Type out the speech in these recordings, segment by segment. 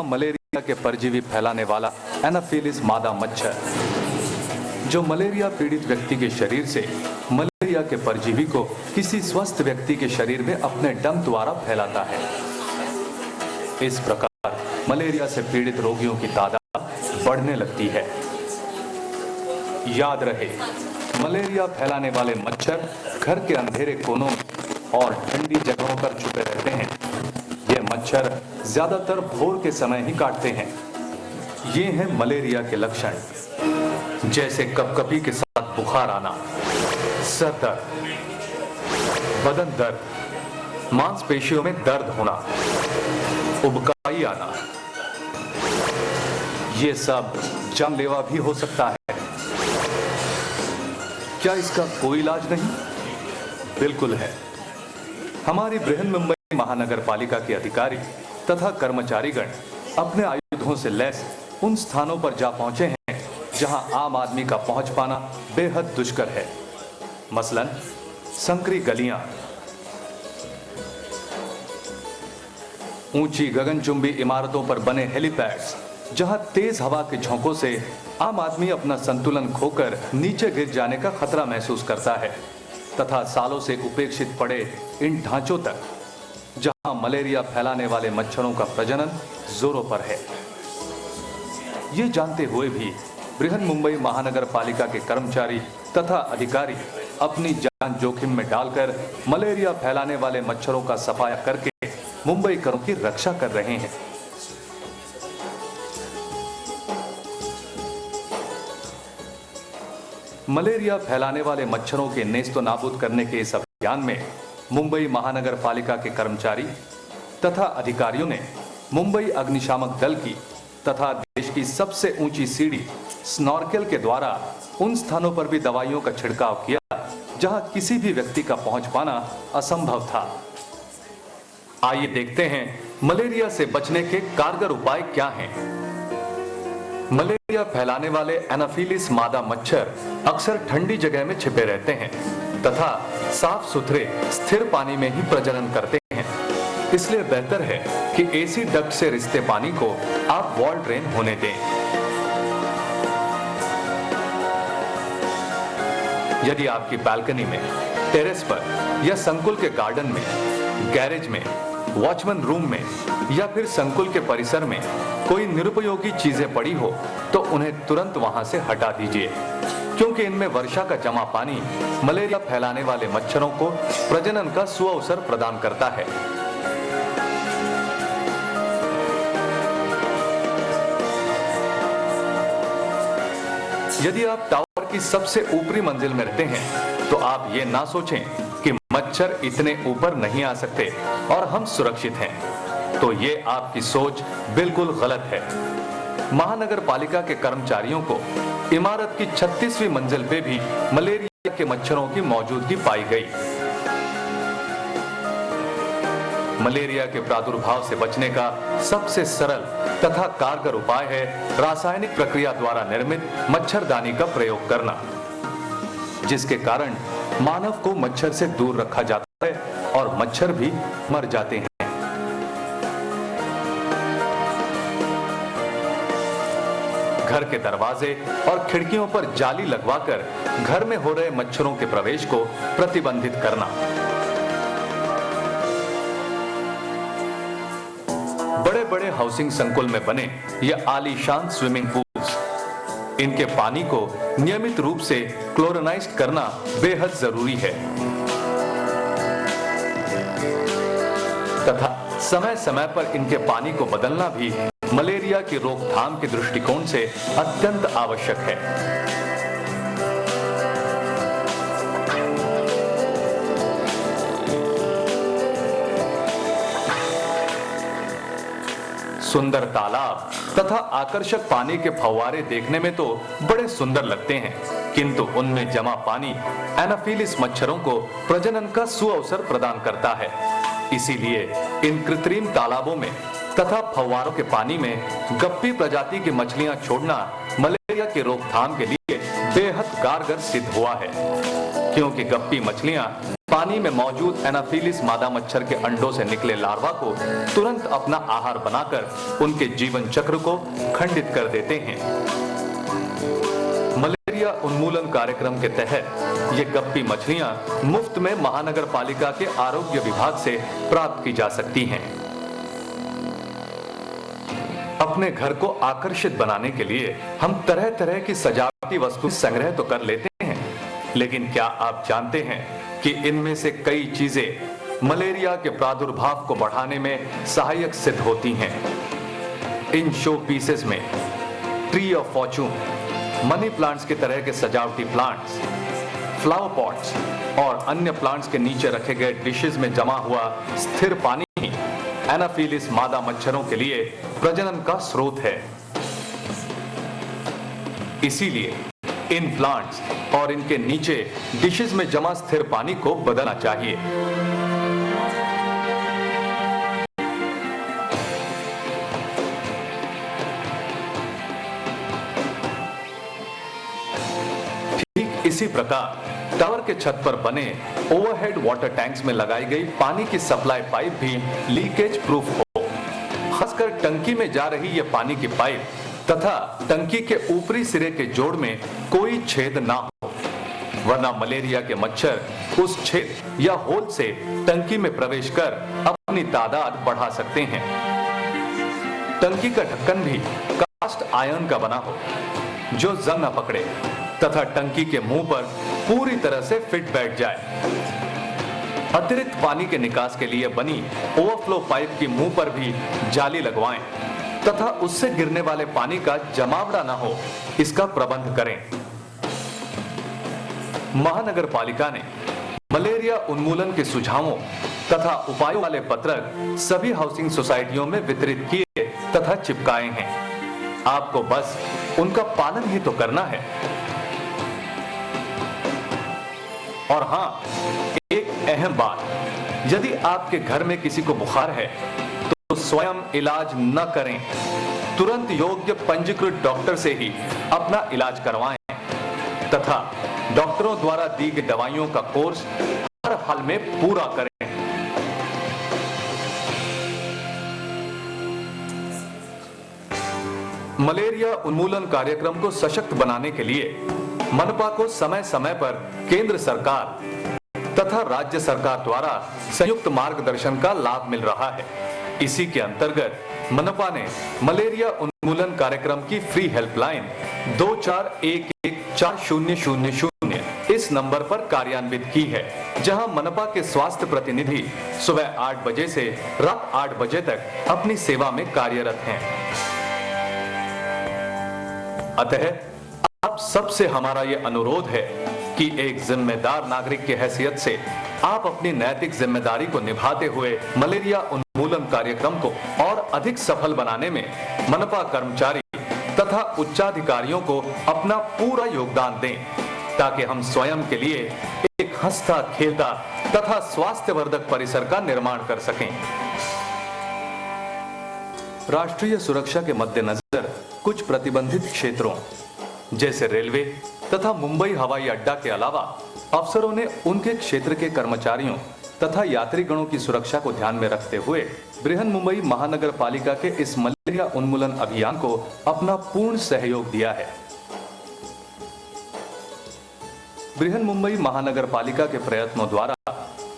Malaria के परजीवी फैलाने वाला एनाफिलिस मादा मच्छर, जो मलेरिया पीड़ित व्यक्ति के शरीर से मलेरिया के परजीवी को किसी स्वस्थ व्यक्ति के शरीर में अपने डंक द्वारा फैलाता है। इस प्रकार मलेरिया से पीड़ित रोगियों की तादाद बढ़ने लगती है। याद रहे, मलेरिया फैलाने वाले मच्छर घर के अंधेरे कोनों और ठंडी जगहों पर छुपे रहते हैं। ये मच्छर ज्यादातर भोर के समय ही काटते हैं। ये हैं मलेरिया के लक्षण, जैसे कपकपी के साथ बुखार आना, सर दर्द, बदन दर्द, मांसपेशियों में दर्द होना, उबकाई आना। ये सब जानलेवा भी हो सकता है। क्या इसका कोई इलाज नहीं? बिल्कुल है। हमारी बृहन्मुंबई महानगर पालिका के अधिकारी तथा कर्मचारीगण अपने आयुधों से लैस उन स्थानों पर जा पहुंचे हैं जहां आम आदमी का पहुंच पाना बेहद दुष्कर है। मसलन संकरी गलियां, ऊंची गगनचुंबी इमारतों पर बने हेलीपैड्स, जहां तेज हवा के झोंकों से आम आदमी अपना संतुलन खोकर नीचे गिर जाने का खतरा महसूस करता है, तथा सालों से उपेक्षित पड़े इन ढांचों तक जहां मलेरिया फैलाने वाले मच्छरों का प्रजनन जोरों पर है। ये जानते हुए भी बृहन्मुंबई महानगर पालिका के कर्मचारी तथा अधिकारी अपनी जान जोखिम में डालकर मलेरिया फैलाने वाले मच्छरों का सफाया करके मुंबईकरों की रक्षा कर रहे हैं। मलेरिया फैलाने वाले मच्छरों के नेस्तो नाबूद करने के इस अभियान में मुंबई महानगर पालिका के कर्मचारी तथा अधिकारियों ने मुंबई अग्निशामक दल की तथा देश की सबसे ऊंची सीढ़ी स्नॉर्केल के द्वारा उन स्थानों पर भी दवाइयों का छिड़काव किया जहां किसी भी व्यक्ति का पहुंच पाना असंभव था। आइए देखते हैं मलेरिया से बचने के कारगर उपाय क्या हैं। मलेरिया फैलाने वाले एनाफिलिस मादा मच्छर अक्सर ठंडी जगह में छिपे रहते हैं तथा साफ सुथरे स्थिर पानी में ही प्रजनन करते हैं। इसलिए बेहतर है कि एसी डक्ट से रिसते पानी को आप वॉल ड्रेन होने दें। यदि आपकी बालकनी में, टेरेस पर या संकुल के गार्डन में, गैरेज में, वॉचमैन रूम में या फिर संकुल के परिसर में कोई निरुपयोगी चीजें पड़ी हो तो उन्हें तुरंत वहां से हटा दीजिए, क्योंकि इनमें वर्षा का जमा पानी मलेरिया फैलाने वाले मच्छरों को प्रजनन का सुअवसर प्रदान करता है। यदि आप टावर की सबसे ऊपरी मंजिल में रहते हैं तो आप ये ना सोचें कि मच्छर इतने ऊपर नहीं आ सकते और हम सुरक्षित हैं, तो ये आपकी सोच बिल्कुल गलत है। महानगर पालिका के कर्मचारियों को इमारत की 36वीं मंजिल पे भी मलेरिया के मच्छरों की मौजूदगी पाई गई। मलेरिया के प्रादुर्भाव से बचने का सबसे सरल तथा कारगर उपाय है रासायनिक प्रक्रिया द्वारा निर्मित मच्छरदानी का प्रयोग करना, जिसके कारण मानव को मच्छर से दूर रखा जाता है और मच्छर भी मर जाते हैं। घर के दरवाजे और खिड़कियों पर जाली लगवाकर घर में हो रहे मच्छरों के प्रवेश को प्रतिबंधित करना। बड़े बड़े हाउसिंग संकुल में बने ये आलीशान स्विमिंग पूल्स, इनके पानी को नियमित रूप से क्लोरिनाइज्ड करना बेहद जरूरी है तथा समय समय पर इनके पानी को बदलना भी मलेरिया की रोकथाम के दृष्टिकोण से अत्यंत आवश्यक है। सुंदर तालाब तथा आकर्षक पानी के फव्वारे देखने में तो बड़े सुंदर लगते हैं, किंतु उनमें जमा पानी एनाफिलिस मच्छरों को प्रजनन का सुअवसर प्रदान करता है। इसीलिए इन कृत्रिम तालाबों में तथा फव्वारों के पानी में गप्पी प्रजाति की मछलियां छोड़ना मलेरिया की रोकथाम के लिए बेहद कारगर सिद्ध हुआ है, क्योंकि गप्पी मछलियां पानी में मौजूद एनाफिलिस मादा मच्छर के अंडों से निकले लार्वा को तुरंत अपना आहार बनाकर उनके जीवन चक्र को खंडित कर देते हैं। मलेरिया उन्मूलन कार्यक्रम के तहत ये गप्पी मछलियां मुफ्त में महानगर पालिका के आरोग्य विभाग से प्राप्त की जा सकती हैं। अपने घर को आकर्षित बनाने के लिए हम तरह तरह की सजावटी वस्तु संग्रह तो कर लेते हैं, लेकिन क्या आप जानते हैं कि इनमें से कई चीजें मलेरिया के प्रादुर्भाव को बढ़ाने में सहायक सिद्ध होती हैं। इन शो पीसेस में tree of Fortune, money plants की तरह के सजावटी प्लांट्स, फ्लावर पॉट्स और अन्य प्लांट्स के नीचे रखे गए डिशेस में जमा हुआ स्थिर पानी ही एनाफिलिस मादा मच्छरों के लिए प्रजनन का स्रोत है। इसीलिए इन प्लांट्स और इनके नीचे डिशेस में जमा स्थिर पानी को बदलना चाहिए। ठीक इसी प्रकार टावर के छत पर बने ओवरहेड वाटर टैंक्स में लगाई गई पानी की सप्लाई पाइप भी लीकेज प्रूफ हो। खासकर टंकी में जा रही ये पानी की पाइप तथा टंकी के ऊपरी सिरे के जोड़ में कोई छेद ना हो, वरना मलेरिया के मच्छर उस छेद या होल से टंकी में प्रवेश कर अपनी तादाद बढ़ा सकते हैं। टंकी का ढक्कन भी कास्ट आयरन का बना हो जो जंग न पकड़े तथा टंकी के मुंह पर पूरी तरह से फिट बैठ जाए। अतिरिक्त पानी के निकास के लिए बनी ओवरफ्लो पाइप की मुंह पर भी जाली लगवाएं तथा उससे गिरने वाले पानी का जमावड़ा न हो, इसका प्रबंध करें। महानगर पालिका ने मलेरिया उन्मूलन के सुझावों तथा उपायों वाले पत्रक सभी हाउसिंग सोसाइटियों में वितरित किए तथा चिपकाए हैं। आपको बस उनका पालन ही तो करना है। और हां, एक अहम बात, यदि आपके घर में किसी को बुखार है तो स्वयं इलाज न करें, तुरंत योग्य पंजीकृत डॉक्टर से ही अपना इलाज करवाएं तथा डॉक्टरों द्वारा दी गई दवाइयों का कोर्स हर हाल में पूरा करें। मलेरिया उन्मूलन कार्यक्रम को सशक्त बनाने के लिए मनपा को समय समय पर केंद्र सरकार तथा राज्य सरकार द्वारा संयुक्त मार्गदर्शन का लाभ मिल रहा है। इसी के अंतर्गत मनपा ने मलेरिया उन्मूलन कार्यक्रम की फ्री हेल्पलाइन 24114000 इस नंबर पर कार्यान्वित की है, जहां मनपा के स्वास्थ्य प्रतिनिधि सुबह 8 बजे से रात 8 बजे तक अपनी सेवा में कार्यरत हैं। अतः आप सबसे हमारा यह अनुरोध है कि एक जिम्मेदार नागरिक की हैसियत से आप अपनी नैतिक जिम्मेदारी को निभाते हुए मलेरिया उन्मूलन कार्यक्रम को और अधिक सफल बनाने में मनपा कर्मचारी तथा उच्चाधिकारियों को अपना पूरा योगदान दें, ताकि हम स्वयं के लिए एक हंसता खेलता तथा स्वास्थ्यवर्धक परिसर का निर्माण कर सकें। राष्ट्रीय सुरक्षा के मद्देनजर कुछ प्रतिबंधित क्षेत्रों जैसे रेलवे तथा मुंबई हवाई अड्डा के अलावा अफसरों ने उनके क्षेत्र के कर्मचारियों तथा यात्रीगणों की सुरक्षा को ध्यान में रखते हुए बृहन मुंबई महानगर पालिका के इस मलेरिया उन्मूलन अभियान को अपना पूर्ण सहयोग दिया है। बृहन मुंबई महानगर पालिका के प्रयत्नों द्वारा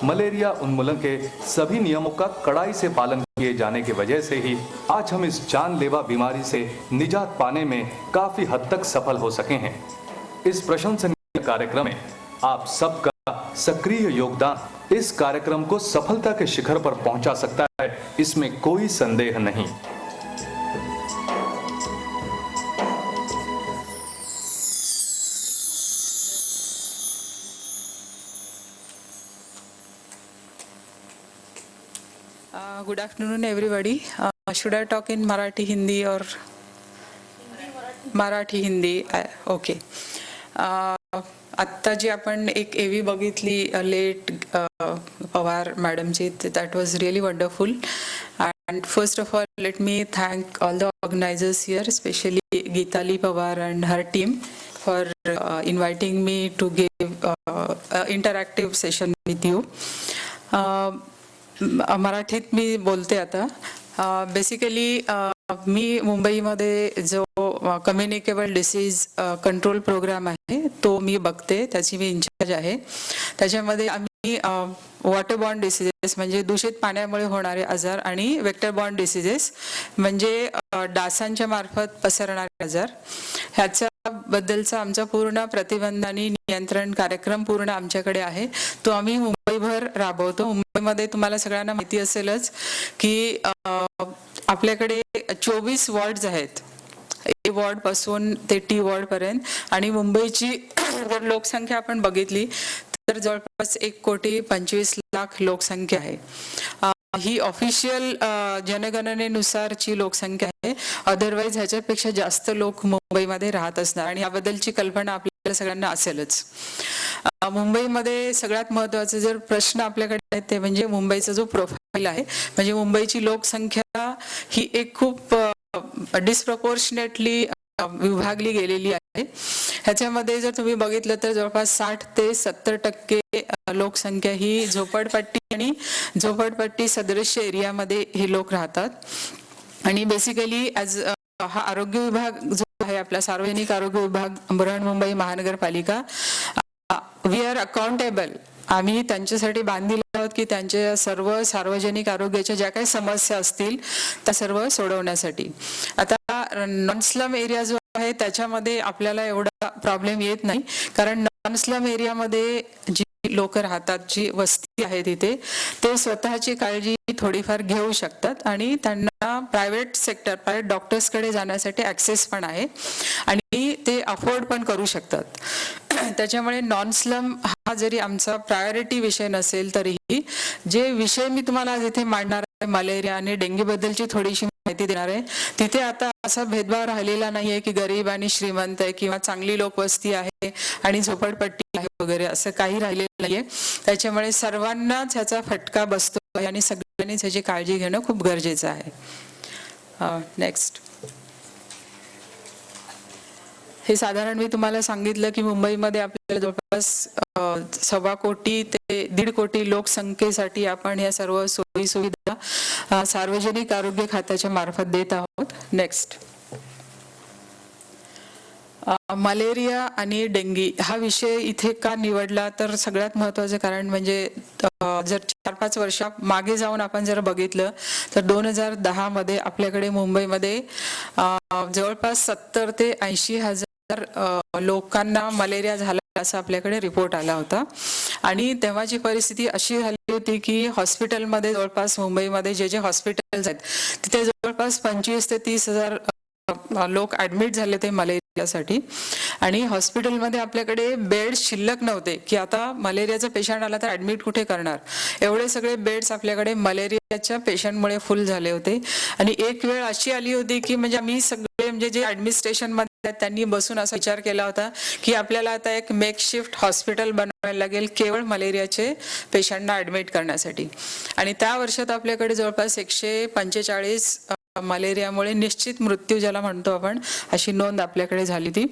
मलेरिया उन्मूलन के सभी नियमों का कड़ाई से पालन किए जाने की वजह से ही आज हम इस जानलेवा बीमारी से निजात पाने में काफी हद तक सफल हो सके हैं। इस प्रशंसनीय कार्यक्रम में आप सबका सक्रिय योगदान इस कार्यक्रम को सफलता के शिखर पर पहुंचा सकता है, इसमें कोई संदेह नहीं। Good afternoon, everybody. Should I talk in Marathi, Hindi or Marathi, Hindi? Okay. आत्ता जी आपण एक एवी बघितली लेट पवार मॅडमची, that was really wonderful. And first of all, let me thank all the organizers here, especially Geetali Pawar and her team for inviting me to give interactive session with you. मराठीत मी बोलते आता. Basically मी मुंबईमध्ये जो communicable disease control programme आहे तो मी बघते, त्याची मी in charge आहे. त्याच्यामध्ये आम्ही वॉटर बॉर्न डिसीजेस म्हणजे दूषित पाण्यामुळे होणारे आजार आणि वेक्टर बॉर्न डिसीजेस म्हणजे डासांच्या मार्फत पसरणारे आजार ह्याच्याबद्दलचा आमचा पूर्ण प्रतिबंध आणि नियंत्रण कार्यक्रम पूर्ण आमच्याकडे आहे. तो आम्ही मुंबईभर राबवतो. मुंबईमध्ये तुम्हाला सगळ्यांना माहिती असेलच की आपल्याकडे 24 वॉर्ड्स आहेत, ए वॉर्ड पासून ते टी वॉर्ड पर्यंत. आणि मुंबईची जर लोकसंख्या आपण बघितली तर जवळपास 1,25,00,000 लोकसंख्या आहे. ही ऑफिशियल जनगणनेनुसारची लोकसंख्या आहे. अदरवाईज ह्याच्यापेक्षा जास्त लोक मुंबईमध्ये राहत असणार आणि याबद्दलची कल्पना आपल्याला सगळ्यांना असेलच. मुंबईमध्ये सगळ्यात महत्त्वाचा जर प्रश्न आपल्याकडे आहे ते म्हणजे मुंबईचा जो प्रोफाईल आहे, म्हणजे मुंबईची लोकसंख्या ही एक खूप डिस्प्रपोर्शनेटली विभागली गेलेली आहे. ह्याच्यामध्ये जर तुम्ही बघितलं तर जवळपास 60 ते 70% लोकसंख्या ही झोपडपट्टी आणि झोपडपट्टी सदृश्य एरियामध्ये हे लोक राहतात. आणि बेसिकली ॲज हा आरोग्य विभाग जो आहे आपला सार्वजनिक आरोग्य विभाग बृहन्मुंबई महानगरपालिका, वी आर अकाउंटेबल. आम्ही त्यांच्यासाठी बांधलेले आहोत की त्यांच्या सर्व सार्वजनिक आरोग्याच्या ज्या काही समस्या असतील त्या सर्व सोडवण्यासाठी. आता नॉन स्लम एरिया जो आहे त्याच्यामध्ये आपल्याला एवढा प्रॉब्लेम येत नाही, कारण नॉन स्लम एरियामध्ये जी लोक राहतात, जी वस्ती आहे तिथे, ते स्वतःची काळजी थोडीफार घेऊ शकतात आणि त्यांना प्रायव्हेट डॉक्टर्सकडे जाण्यासाठी ॲक्सेस पण आहे आणि ते अफोर्ड पण करू शकतात. त्याच्यामुळे नॉन स्लम हा जरी आमचा प्रायोरिटी विषय नसेल तरीही जे विषय मी तुम्हाला आज इथे मांडणार आहे, मलेरिया आणि डेंग्यूबद्दलची थोडीशी माहिती देणार आहे, तिथे आता असा भेदभाव राहिलेला नाही आहे की गरीब आणि श्रीमंत आहे किंवा चांगली लोकवस्ती आहे आणि झोपडपट्टी आहे वगैरे, असं काही राहिलेलं नाहीये. त्याच्यामुळे सर्वांनाच ह्याचा फटका बसतो आणि सगळ्यांनीच ह्याची काळजी घेणं खूप गरजेचं आहे. नेक्स्ट. हे साधारण मी तुम्हाला सांगितलं की मुंबईमध्ये आपल्याला जवळपास 1.25 कोटी ते 1.5 कोटी लोकसंख्येसाठी आपण ह्या सर्व सोयी सुविधा सार्वजनिक आरोग्य खात्याच्या मार्फत देत आहोत. नेक्स्ट. मलेरिया आणि डेंगी हा विषय इथे का निवडला तर सगळ्यात महत्त्वाचं कारण म्हणजे जर 4-5 वर्ष मागे जाऊन आपण जर बघितलं तर 2010 मध्ये आपल्याकडे मुंबईमध्ये जवळपास 70 ते 80 हजार लोकांना मलेरिया झाला असा आपल्याकडे रिपोर्ट आला होता. आणि तेव्हाची परिस्थिती अशी झाली होती की हॉस्पिटलमध्ये जवळपास मुंबईमध्ये जे हॉस्पिटल्स आहेत तिथे जवळपास 25 ते 30 हजार लोक ऍडमिट झाले ते मलेरियासाठी. आणि हॉस्पिटलमध्ये आपल्याकडे बेड्स शिल्लक नव्हते की आता मलेरियाचा पेशंट आला तर ऍडमिट कुठे करणार, एवढे सगळे बेड्स आपल्याकडे मलेरियाच्या पेशंटमुळे फुल झाले होते. आणि एक वेळ अशी आली होती की म्हणजे आम्ही सगळे म्हणजे जे ऍडमिनिस्ट्रेशन मध्ये त्यांनी बसून असा विचार केला होता की आपल्याला आता एक मेकशिफ्ट हॉस्पिटल बनवायला लागेल केवळ मलेरियाचे पेशंटना ऍडमिट करण्यासाठी. आणि त्या वर्षात आपल्याकडे जवळपास 145 मलेरियामुळे निश्चित मृत्यू ज्याला म्हणतो आपण अशी नोंद आपल्याकडे झाली होती.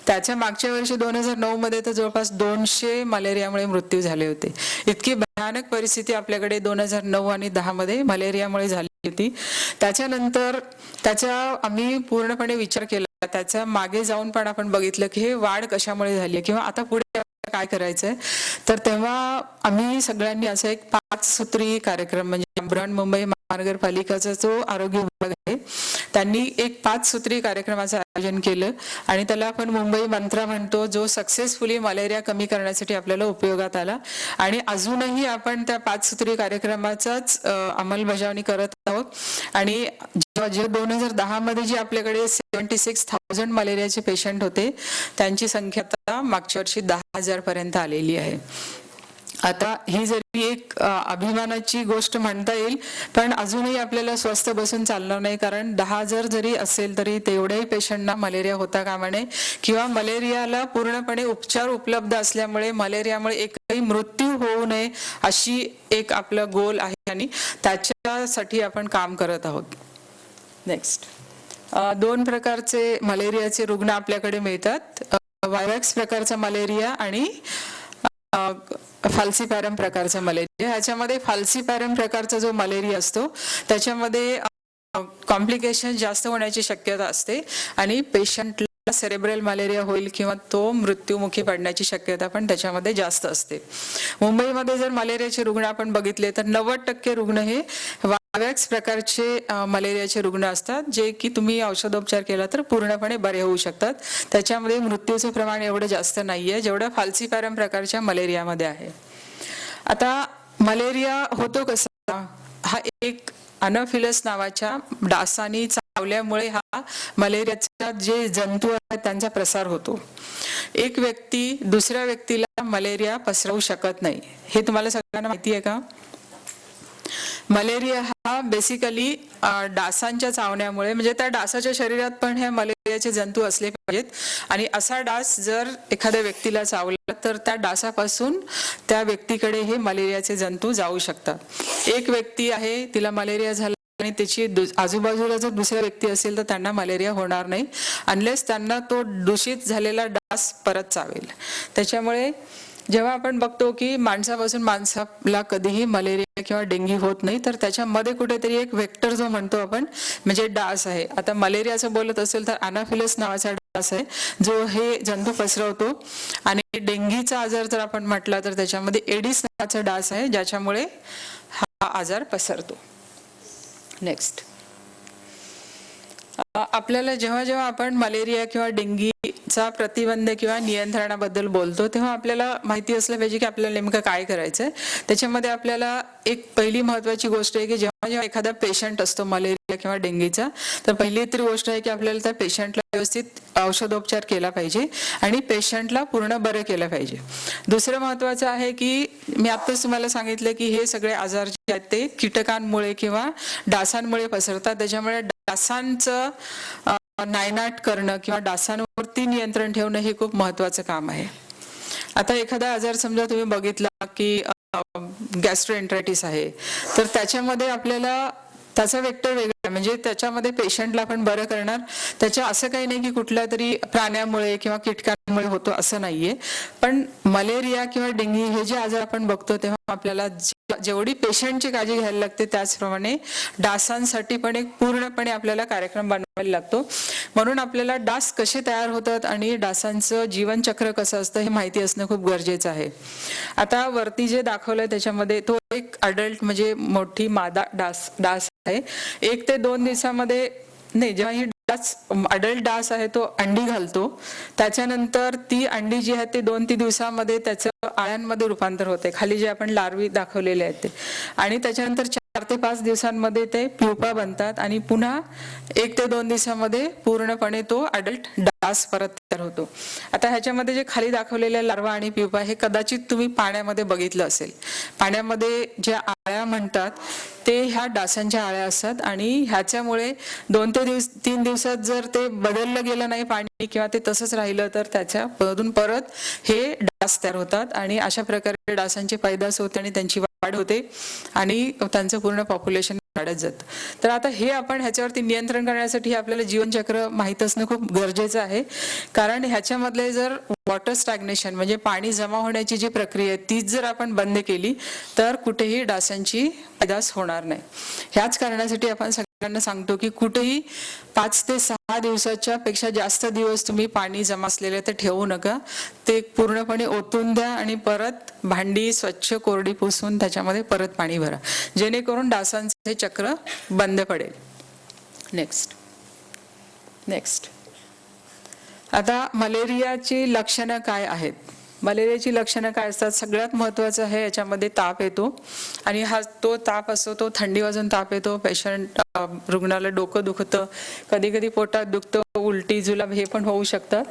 त्याच्या मागच्या वर्षी 2009 मध्ये तर जवळपास 200 मलेरियामुळे मृत्यू झाले होते. इतकी भयानक परिस्थिती आपल्याकडे 2009 आणि 10 मध्ये मलेरियामुळे झाली होती. त्याच्यानंतर त्याचा आम्ही पूर्णपणे विचार केला, त्याच्या मागे जाऊन पण आपण बघितलं की हे वाढ कशामुळे झाली किंवा आता पुढे काय करायचंय. तर तेव्हा आम्ही सगळ्यांनी असं एक 5 सूत्री कार्यक्रम म्हणजे बृहन्मुंबई महानगरपालिकाचा जो आरोग्य विभाग आहे त्यांनी एक 5 सूत्री कार्यक्रमाचं आयोजन केलं आणि त्याला आपण मुंबई मंत्रा म्हणतो, जो सक्सेसफुली मलेरिया कमी करण्यासाठी आपल्याला उपयोगात आला. आणि अजूनही आपण त्या 5 सूत्री कार्यक्रमाचाच अंमलबजावणी करत आहोत. आणि जे 2010 मध्ये जे आपल्याकडे 76,000 मलेरियाचे पेशंट होते त्यांची संख्या आता मागच्या वर्षी 10,000 पर्यंत आलेली आहे. आता ही जरी एक अभिमानाची गोष्ट म्हणता येईल, पण अजूनही आपल्याला स्वस्थ बसून चालणार नाही, कारण 10,000 जरी असेल तरी तेवढ्याही पेशंटना मलेरिया होता कामा नये किंवा मलेरियाला पूर्णपणे उपचार उपलब्ध असल्यामुळे मलेरियामुळे एकही मृत्यू होऊ नये अशी एक आपला गोल आहे आणि त्याच्यासाठी आपण काम करत आहोत. नेक्स्ट. 2 प्रकारचे मलेरियाचे रुग्ण आपल्याकडे मिळतात. वायरॅक्स प्रकारचा मलेरिया आणि फाल्सीपॅरम प्रकारचा मलेरिया. ह्याच्यामध्ये फाल्सीपॅरम प्रकारचा जो मलेरिया असतो त्याच्यामध्ये कॉम्प्लिकेशन जास्त होण्याची शक्यता असते आणि पेशंटला सेरेब्रल मलेरिया होईल किंवा तो मृत्युमुखी पडण्याची शक्यता पण त्याच्यामध्ये जास्त असते. मुंबईमध्ये जर मलेरियाचे रुग्ण आपण बघितले तर 90% रुग्ण हे वायरॅक्स प्रकारचे मलेरियाचे रुग्ण असतात, जे की तुम्ही औषधोपचार केला तर पूर्णपणे बरे होऊ शकतात. त्याच्यामध्ये मृत्यूचे प्रमाण एवढं जास्त नाहीये जेवढं फाल्सीपॅरम प्रकारच्या मलेरियामध्ये आहे. आता मलेरिया होतो कसा? हा एक अनोफिलस नावाच्या डासांनी चावल्यामुळे हा मलेरियाचा जे जंतू आहेत त्यांचा प्रसार होतो. एक व्यक्ती दुसऱ्या व्यक्तीला मलेरिया पसरवू शकत नाही, हे तुम्हाला सगळ्यांना माहिती आहे का? मलेरिया हा बेसिकली डासांच्या चावण्यामुळे, म्हणजे त्या डासाच्या शरीरात पण हे मलेरियाचे जंतू असले पाहिजेत आणि असा डास जर एखाद्या व्यक्तीला चावला तर त्या डासापासून त्या व्यक्तीकडे हे मलेरियाचे जंतू जाऊ शकतात. एक व्यक्ती आहे, तिला मलेरिया झाला आणि त्याची आजूबाजूला जर दुसरा व्यक्ती असेल तर त्यांना मलेरिया होणार नाही अनलेस त्यांना तो दूषित झालेला डास परत चावेल. त्याच्यामुळे जेव्हा आपण बघतो की माणसापासून माणसाला कधीही मलेरिया किंवा डेंग्यू होत नाही, तर त्याच्यामध्ये कुठेतरी एक वेक्टर जो म्हणतो आपण म्हणजे डास आहे. आता मलेरियाचं बोलत असेल तर अनाफिलस नावाचा डास आहे जो हे जंतू पसरवतो आणि डेंग्यूचा आजार जर आपण म्हटला तर त्याच्यामध्ये एडिस नावाचा डास आहे ज्याच्यामुळे हा आजार पसरतो. नेक्स्ट, आपल्याला जेव्हा जेव्हा आपण मलेरिया किंवा डेंग्यूचा प्रतिबंध किंवा नियंत्रणाबद्दल बोलतो तेव्हा आपल्याला माहिती असलं पाहिजे की आपल्याला नेमकं काय करायचंय. त्याच्यामध्ये आपल्याला एक पहिली महत्वाची गोष्ट आहे की जेव्हा जेव्हा एखादा पेशंट असतो मलेरिया किंवा डेंग्यूचा, तर पहिली तरी गोष्ट आहे की आपल्याला त्या पेशंटला व्यवस्थित औषधोपचार केला पाहिजे आणि पेशंटला पूर्ण बरं केलं पाहिजे. दुसरं महत्वाचं आहे की मी आत्ताच तुम्हाला सांगितलं की हे सगळे आजार जे आहेत ते कीटकांमुळे किंवा डासांमुळे पसरतात. त्याच्यामुळे डासांचं नायनाट करणं किंवा डासांवरती नियंत्रण ठेवणं हे खूप महत्वाचं काम आहे. आता एखादा आजार समजा तुम्ही बघितला की गॅस्ट्रोएंटरायटिस आहे, तर त्याच्यामध्ये आपल्याला त्याचा वेक्टर वेगळा, म्हणजे त्याच्यामध्ये पेशंटला आपण बरं करणार. त्याच्या असं काही नाही की कुठल्या तरी प्राण्यामुळे किंवा कीटकांमुळे होतो असं नाहीये. पण मलेरिया किंवा डेंग्यू हे जे आजार आपण बघतो तेव्हा आपल्याला जेवढी पेशंटची काळजी घ्यायला लागते त्याचप्रमाणे डासांसाठी पण एक पूर्णपणे आपल्याला कार्यक्रम बनवायला लागतो. म्हणून आपल्याला डास कसे तयार होतात आणि डासांचं जीवनचक्र कसं असतं हे माहिती असणं खूप गरजेचं आहे. आता वरती जे दाखवलंय त्याच्यामध्ये तो एक अडल्ट म्हणजे मोठी मादा डास आहे. 1 ते 2 दिवसामध्ये नाही, जेव्हा ही अडल्ट डास आहे तो अंडी घालतो, त्याच्यानंतर ती अंडी जी आहे ते 2-3 दिवसामध्ये त्याचं आळ्यांमध्ये रूपांतर होते, खाली जे आपण लार्वी दाखवलेले आहेत ते, आणि त्याच्यानंतर 4 ते 5 दिवसांमध्ये ते प्युपा बनतात आणि पुन्हा 1 ते 2 दिवसामध्ये पूर्णपणे तो अडल्ट डास परत तयार होतो. आता ह्याच्यामध्ये जे खाली दाखवलेले लार्वा आणि प्युपा हे कदाचित तुम्ही पाण्यामध्ये बघितलं असेल. पाण्यामध्ये ज्या आळ्या म्हणतात ते ह्या डासांच्या आळ्या असतात आणि ह्याच्यामुळे 2 ते 3 दिवसात जर ते बदललं गेलं नाही पाणी किंवा ते तसंच राहिलं तर त्याच्यामधून परत हे डास तयार होतात आणि अशा प्रकारे डासांची पैदास होते आणि त्यांची वाढ होते आणि त्यांचं पूर्ण पॉप्युलेशन वाढत जातं. तर आता हे आपण ह्याच्यावरती नियंत्रण करण्यासाठी आपल्याला जीवनचक्र माहीत असणं खूप गरजेचं आहे. कारण ह्याच्यामधले जर वॉटर स्टॅग्नेशन म्हणजे पाणी जमा होण्याची जी प्रक्रिया आहे तीच जर आपण बंद केली तर कुठेही डासांची पैदास होणार नाही. ह्याच कारणासाठी आपण सगळ्यांना सांगतो की कुठेही 5 ते 6 दिवसाच्या पेक्षा जास्त दिवस तुम्ही पाणी जमा असलेले ते ठेवू नका. ते पूर्णपणे ओतून द्या आणि परत भांडी स्वच्छ कोरडी पुसून त्याच्यामध्ये परत पाणी भरा, जेणेकरून डासांचे हे चक्र बंद पडेल. नेक्स्ट आता मलेरियाची लक्षणं काय आहेत? मलेरियाची लक्षणं काय असतात? सगळ्यात महत्त्वाचं आहे याच्यामध्ये ताप येतो आणि हा तो ताप असतो तो थंडी वाजून ताप येतो. पेशंट रुग्णाला डोकं दुखतं, कधी कधी पोटात दुखतं, उलटी जुलाब हे पण होऊ शकतात,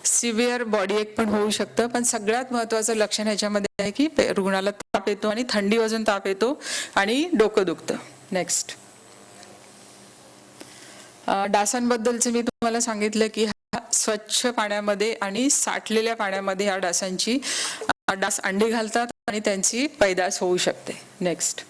सिव्हिअर बॉडी एक पण होऊ शकतं. पण सगळ्यात महत्त्वाचं लक्षण ह्याच्यामध्ये आहे की रुग्णाला ताप येतो आणि थंडी वाजून ताप येतो आणि डोकं दुखतं. नेक्स्ट, डासांबद्दलचं मी तुम्हाला सांगितलं की स्वच्छ पाण्यामध्ये आणि साठलेल्या पाण्यामध्ये ह्या डास अंडी घालतात आणि त्यांची पैदास होऊ शकते. नेक्स्ट,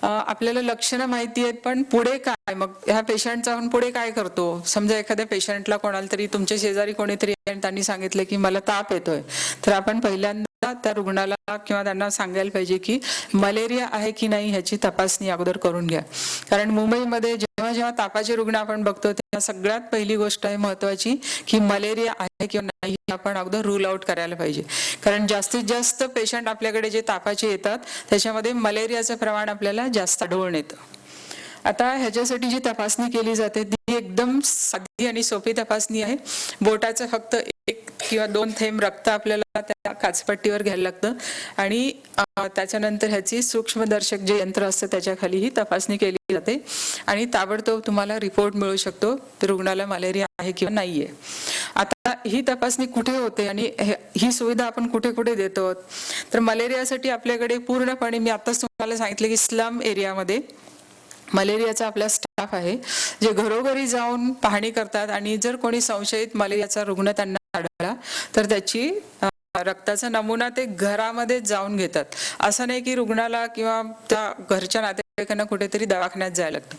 आपल्याला लक्षणं माहिती आहेत, पण पुढे काय, मग ह्या पेशंटचा आपण पुढे काय करतो. समजा एखाद्या पेशंटला कोणाला तरी तुमच्या शेजारी कोणीतरी आहे आणि त्यांनी सांगितलं की मला ताप येतोय, तर आपण पहिल्यांदा त्या रुग्णाला किंवा त्यांना सांगायला पाहिजे की मलेरिया आहे की नाही ह्याची तपासणी अगोदर करून घ्या. कारण मुंबईमध्ये जेव्हा जेव्हा तापाचे रुग्ण आपण बघतो तेव्हा सगळ्यात पहिली गोष्ट आहे महत्वाची की मलेरिया आहे किंवा नाही हे आपण अगोदर रूल आउट करायला पाहिजे. कारण जास्तीत जास्त पेशंट आपल्याकडे जे तापाचे येतात त्याच्यामध्ये मलेरियाचं प्रमाण आपल्याला जास्त आढळून येतं. आता ह्याच्यासाठी जी तपासणी केली जाते ती एकदम साधी आणि सोपी तपासणी आहे. बोटाचं फक्त 1 किंवा 2 थेंब रक्त आपल्याला त्या काचपट्टीवर घ्यायला लागतं आणि त्याच्यानंतर ह्याची सूक्ष्मदर्शक जे यंत्र असतं त्याच्या खाली ही तपासणी केली जाते आणि ताबडतोब तुम्हाला रिपोर्ट मिळू शकतो तर रुग्णाला मलेरिया आहे किंवा नाहीये. आता ही तपासणी कुठे होते आणि ही सुविधा आपण कुठे कुठे देतो, तर मलेरियासाठी आपल्याकडे पूर्णपणे मी आताच तुम्हाला सांगितलं की स्लम एरियामध्ये मलेरियाचा आपला स्टाफ आहे जे घरोघरी जाऊन पाहणी करतात आणि जर कोणी संशयित मलेरियाचा रुग्ण त्यांना आढळला तर त्याची रक्ताचा नमुना ते घरामध्ये जाऊन घेतात. असं नाही की रुग्णाला किंवा त्या घरच्या नातेवाईकांना कुठेतरी दवाखान्यात जायला लागतं.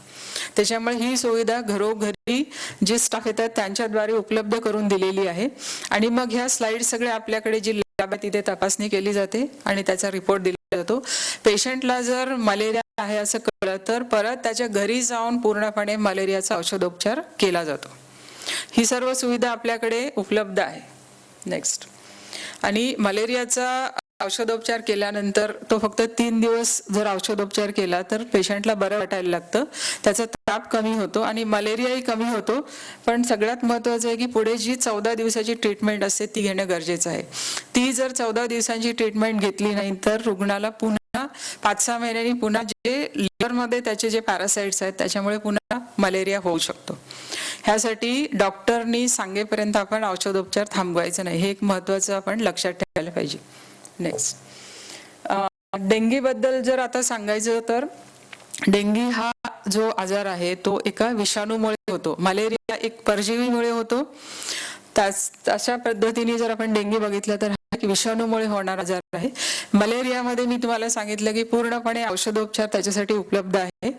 त्याच्यामुळे ही सुविधा घरोघरी जे स्टाफ येतात त्यांच्याद्वारे उपलब्ध करून दिलेली आहे आणि मग ह्या स्लाइड सगळे आपल्याकडे जी लॅब आहे तिथे तपासणी केली जाते आणि त्याचा रिपोर्ट दिला जातो. पेशंटला जर मलेरिया आहे असं कळलं तर परत त्याच्या घरी जाऊन पूर्णपणे मलेरियाचा औषधोपचार केला जातो. ही सर्व सुविधा आपल्याकडे उपलब्ध आहे. नेक्स्ट, आणि मलेरियाचा औषधोपचार केल्यानंतर तो फक्त 3 दिवस जर औषधोपचार केला तर पेशंटला बरं वाटायला लागतं, त्याचा ताप कमी होतो आणि मलेरियाही कमी होतो. पण सगळ्यात महत्त्वाचं आहे की पुढे जी 14 दिवसाची ट्रीटमेंट असते ती घेणं गरजेचं आहे. ती जर 14 दिवसांची ट्रीटमेंट घेतली नाही तर रुग्णाला पुन्हा 5-6 महिन्यांनी पुन्हा जे लिव्हरमध्ये त्याचे जे पॅरासाइट्स आहेत त्याच्यामुळे पुन्हा मलेरिया होऊ शकतो. ह्यासाठी डॉक्टरनी सांगेपर्यंत आपण औषधोपचार थांबवायचं नाही, हे एक महत्त्वाचं आपण लक्षात ठेवायला पाहिजे. नेक्स्ट, डेंगीबद्दल जर आता सांगायचं तर डेंगी हा जो आजार आहे तो एका विषाणूमुळे होतो. मलेरिया एक परजीवीमुळे होतो. अशा पद्धतीने जर आपण डेंगी बघितलं तर हा एक विषाणूमुळे होणारा आजार आहे. मलेरियामध्ये मी तुम्हाला सांगितलं की पूर्णपणे औषधोपचार त्याच्यासाठी उपलब्ध आहे.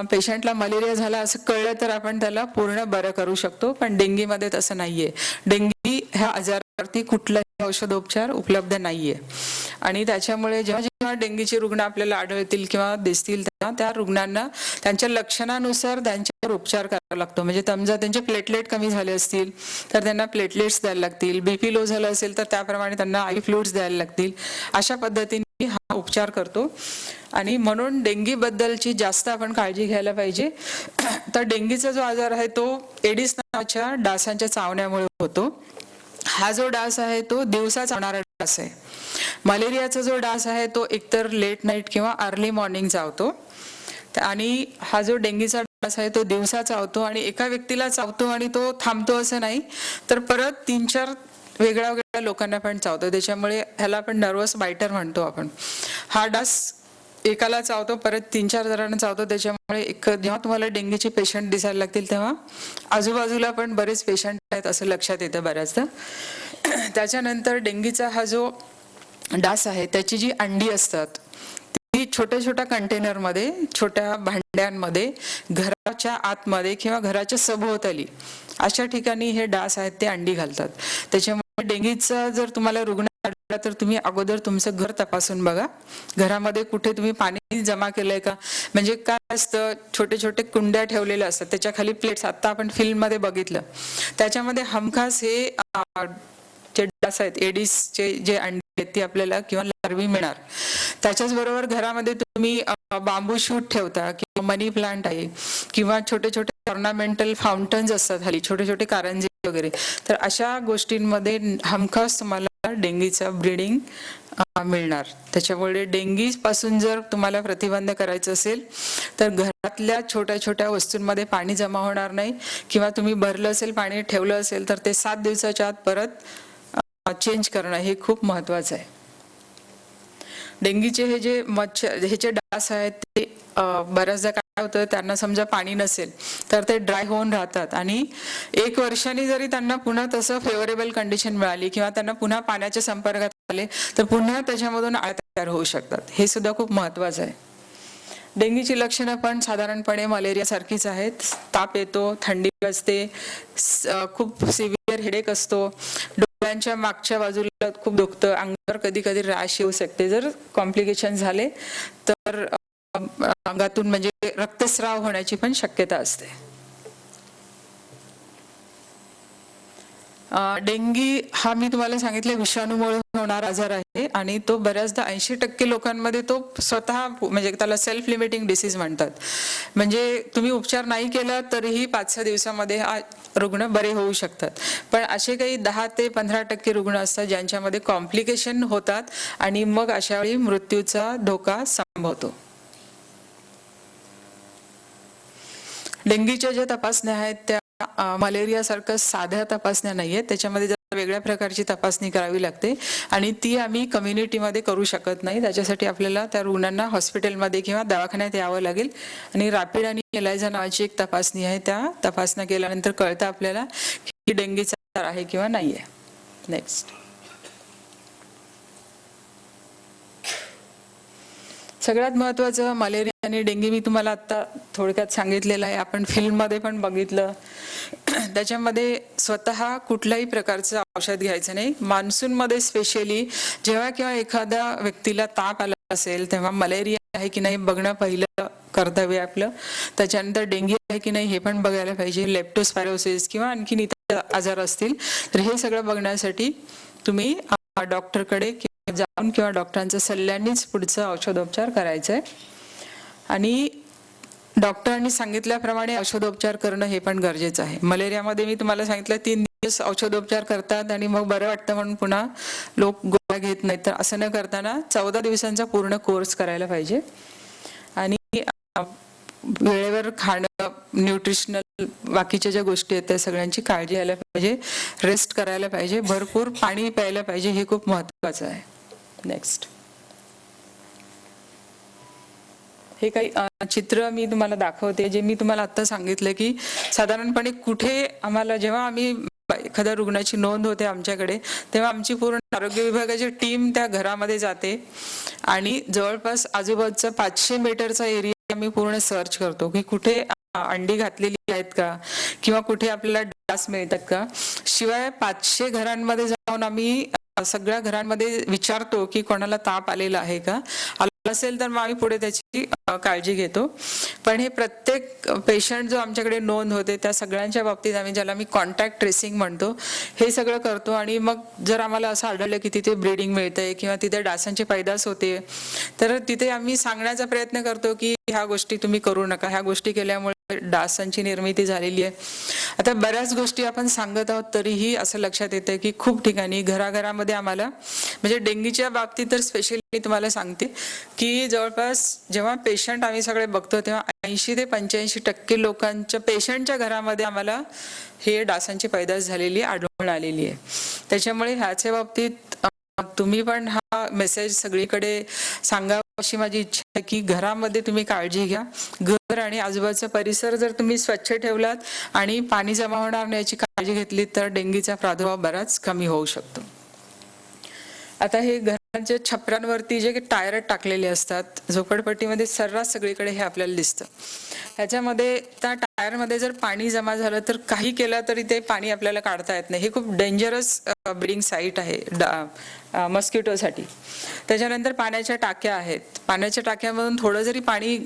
पेशंटला मलेरिया झाला असं कळलं तर आपण त्याला पूर्ण बरं करू शकतो, पण डेंगीमध्ये तसं नाहीये. डेंगी ह्या आजारावरती कुठलाही औषधोपचार उपलब्ध नाहीये आणि त्याच्यामुळे जेव्हा जेव्हा डेंगीचे रुग्ण आपल्याला आढळतील किंवा दिसतील तेव्हा त्या रुग्णांना त्यांच्या लक्षणानुसार त्यांच्यावर उपचार करावा लागतो. म्हणजे समजा त्यांचे प्लेटलेट कमी झाले असतील तर त्यांना प्लेटलेट्स द्यायला लागतील, बीपी लो झालं असेल तर त्याप्रमाणे त्यांना आय फ्लुइड्स द्यायला लागतील. अशा पद्धतीने हा उपचार करतो आणि म्हणून डेंगी बद्दलची जास्त आपण काळजी घ्यायला पाहिजे. तर डेंगीचा जो आजार आहे तो एडिस नावाच्या डासांच्या चावण्यामुळे होतो. हा जो डास आहे तो दिवसा चावणारा डास आहे. मलेरियाचा जो डास आहे तो एकतर लेट नाईट किंवा अर्ली मॉर्निंग चावतो आणि हा जो डेंगीचा डास आहे तो दिवसा चावतो आणि एका व्यक्तीला चावतो आणि तो थांबतो असं नाही, तर परत 3-4 वेगळ्या लोकांना पण चावतो. त्याच्यामुळे ह्याला आपण नर्वस बायटर म्हणतो आपण. हा डास एकाला चावतो परत 3-4 जणांना चावतो. त्याच्यामुळे जेव्हा तुम्हाला डेंगीचे पेशंट दिसायला लागतील तेव्हा आजूबाजूला पण बरेच पेशंट आहेत असं लक्षात येतं बऱ्याचदा. त्याच्यानंतर डेंगीचा हा जो डास आहे त्याची जी अंडी असतात ती छोट्या छोट्या कंटेनरमध्ये, छोट्या भांड्यांमध्ये, घराच्या आतमध्ये किंवा घराच्या सभोवताली अशा ठिकाणी हे डास आहेत ते अंडी घालतात. त्याच्यामुळे डेंगीचा जर तुम्हाला रुग्ण आढळला तर तुम्ही अगोदर तुमचं घर तपासून बघा. घरामध्ये कुठे तुम्ही पाणी जमा केलंय का, म्हणजे काय असतं छोटे छोटे कुंड्या ठेवलेल्या असतात त्याच्या खाली प्लेट्स, आता आपण फिल्ममध्ये बघितलं त्याच्यामध्ये हमखास हे जे डास आहेत एडिसचे जे अंडी आहेत ती आपल्याला किंवा लार्वी मिळणार. त्याच्याच बरोबर घरामध्ये तुम्ही बांबू शूट ठेवता किंवा मनी प्लांट आहे किंवा छोटे छोटे ऑर्नामेंटल फाउंटन्स असतात हल्ली, छोटे छोटे कारंजे वगैरे, तर अशा गोष्टींमध्ये हमखास तुम्हाला डेंगीचा ब्रीडिंग मिळणार. त्याच्यामुळे डेंगी पासून जर तुम्हाला प्रतिबंध करायचं असेल तर घरातल्या छोट्या छोट्या वस्तूंमध्ये पाणी जमा होणार नाही किंवा तुम्ही भरलं असेल पाणी ठेवलं असेल तर ते 7 दिवसाच्या आत परत चेंज करणं हे खूप महत्वाचं आहे. डेंगीचे हे जे ह्याचे डास आहेत ते बऱ्याचदा काय होतं, त्यांना समजा पाणी नसेल तर ते ड्राय होऊन राहतात आणि 1 वर्षांनी जरी त्यांना पुन्हा तसं फेवरेबल कंडिशन मिळाली किंवा त्यांना पुन्हा पाण्याच्या संपर्कात आले तर पुन्हा त्याच्यामधून आळ्या तयार होऊ शकतात. हे सुद्धा खूप महत्वाचं आहे. डेंगीची लक्षणं पण साधारणपणे मलेरिया सारखीच आहेत. ताप येतो, थंडी वाजते, खूप सिव्हिअर हेडेक असतो, डोळ्यांच्या मागच्या बाजूला खूप दुखतं, अंगावर कधी कधी रॅश येऊ शकते. जर कॉम्प्लिकेशन झाले तर अंगातून म्हणजे रक्तस्राव होण्याची पण शक्यता असते. डेंगी हा मी तुम्हाला सांगितलं विषाणूमुळे होणारा आजार आहे आणि तो बऱ्याचदा 80% लोकांमध्ये तो स्वतः म्हणजे त्याला सेल्फ लिमिटिंग डिसीज म्हणतात. म्हणजे तुम्ही उपचार नाही केला तरीही 5-6 दिवसामध्ये हा रुग्ण बरे होऊ शकतात. पण असे काही 10 ते 15% रुग्ण असतात ज्यांच्यामध्ये कॉम्प्लिकेशन होतात आणि मग अशा वेळी मृत्यूचा धोका संभवतो. डेंगीच्या ज्या तपासण्या आहेत त्या मलेरिया सारख्या साध्या तपासण्या नाहीयेत. त्याच्यामध्ये जरा वेगळ्या प्रकारची तपासणी करावी लागते आणि ती आम्ही कम्युनिटीमध्ये करू शकत नाही. त्याच्यासाठी आपल्याला त्या रुग्णांना हॉस्पिटलमध्ये किंवा दवाखान्यात यावं लागेल आणि रॅपिड आणि एलायझा नावाची एक तपासणी आहे. त्या तपासण्या केल्यानंतर कळतं आपल्याला की डेंगीचा आजार आहे किंवा नाही आहे. नेक्स्ट. सगळ्यात महत्त्वाचं मलेरिया आणि डेंगी मी तुम्हाला आता थोडक्यात सांगितलेलं आहे. आपण फिल्ममध्ये पण बघितलं. त्याच्यामध्ये स्वतः कुठल्याही प्रकारचं औषध घ्यायचं नाही. मान्सूनमध्ये स्पेशली जेव्हा किंवा एखाद्या व्यक्तीला ताप आला असेल तेव्हा मलेरिया आहे की नाही बघणं पहिलं कर्तव्य आपलं. त्याच्यानंतर डेंगी आहे की नाही हे पण बघायला पाहिजे. लेप्टोस्पायरोसिस किंवा आणखीन इतर आजार असतील तर हे सगळं बघण्यासाठी तुम्ही डॉक्टरकडे जाऊन किंवा डॉक्टरांच्या सल्ल्यानेच पुढचं औषधोपचार करायचं आहे. आणि डॉक्टरांनी सांगितल्याप्रमाणे औषधोपचार करणं हे पण गरजेचं आहे. मलेरियामध्ये मी तुम्हाला सांगितलं 3 दिवस औषधोपचार करतात आणि मग बरं वाटतं म्हणून पुन्हा लोक गोळ्या घेत नाहीत. तर असं न करताना 14 दिवसांचा पूर्ण कोर्स करायला पाहिजे. आणि वेळेवर खाणं, न्यूट्रिशनल बाकीच्या ज्या गोष्टी आहेत त्या सगळ्यांची काळजी घ्यायला पाहिजे. रेस्ट करायला पाहिजे. भरपूर पाणी प्यायला पाहिजे. हे खूप महत्त्वाचं आहे. नेक्स्ट. हे काही चित्र मी तुम्हाला दाखवते जे मी तुम्हाला आता सांगितलं की साधारणपणे कुठे आम्हाला जेव्हा आम्ही एखाद्या रुग्णाची नोंद होते आमच्याकडे तेव्हा आमची पूर्ण आरोग्य विभागाची टीम त्या घरामध्ये जाते आणि जवळपास आजूबाजूचा 500 मीटरचा एरिया आम्ही पूर्ण सर्च करतो की कुठे अंडी घातलेली आहेत का किंवा कुठे आपल्याला डास मिळतात का. शिवाय 500 घरांमध्ये जाऊन आम्ही सगळ्या घरांमध्ये विचारतो की कोणाला ताप आलेला आहे का. असेल तर मग आम्ही पुढे त्याची काळजी घेतो. पण हे प्रत्येक पेशंट जो आमच्याकडे नोंद होते त्या सगळ्यांच्या बाबतीत आम्ही ज्याला मी कॉन्टॅक्ट ट्रेसिंग म्हणतो हे सगळं करतो. आणि मग जर आम्हाला असं आढळलं की तिथे ब्लिडिंग मिळतंय किंवा तिथे डासांची पैदास होते तर तिथे आम्ही सांगण्याचा प्रयत्न करतो की ह्या गोष्टी तुम्ही करू नका. ह्या गोष्टी केल्यामुळे डासांची निर्मिती झालेली आहे. आता बऱ्याच गोष्टी आपण सांगत आहोत तरीही असं लक्षात येतं की खूप ठिकाणी घराघरामध्ये आम्हाला म्हणजे डेंगीच्या बाबतीत तर स्पेशली मी तुम्हाला सांगते की जवळपास जेव्हा पेशंट आम्ही सगळे बघतो तेव्हा 80 ते 85% लोकांच्या पेशंटच्या घरामध्ये आम्हाला हे डासांची पैदास झालेली आढळून आलेली आहे. त्याच्यामुळे ह्याच्या बाबतीत तुम्ही पण हा मेसेज सगळीकडे सांगावा अशी माझी इच्छा आहे की घरामध्ये तुम्ही काळजी घ्या. घर आणि आजूबाजूचा परिसर जर तुम्ही स्वच्छ ठेवलात आणि पाणी जमा होणार नाही याची काळजी घेतली तर डेंगीचा प्रादुर्भाव बराच कमी होऊ शकतो. आता हे घरांच्या छपरांवरती जे टायर टाकलेले असतात झोपडपट्टीमध्ये सर्रास सगळीकडे हे आपल्याला दिसतं. ह्याच्यामध्ये त्या टायरमध्ये जर पाणी जमा झालं तर काही केलं तरी ते पाणी आपल्याला काढता येत नाही. हे खूप डेंजरस ब्रीडिंग साईट आहे मस्किटोसाठी. त्याच्यानंतर पाण्याच्या टाक्या आहेत. पाण्याच्या टाक्यामधून थोडं जरी पाणी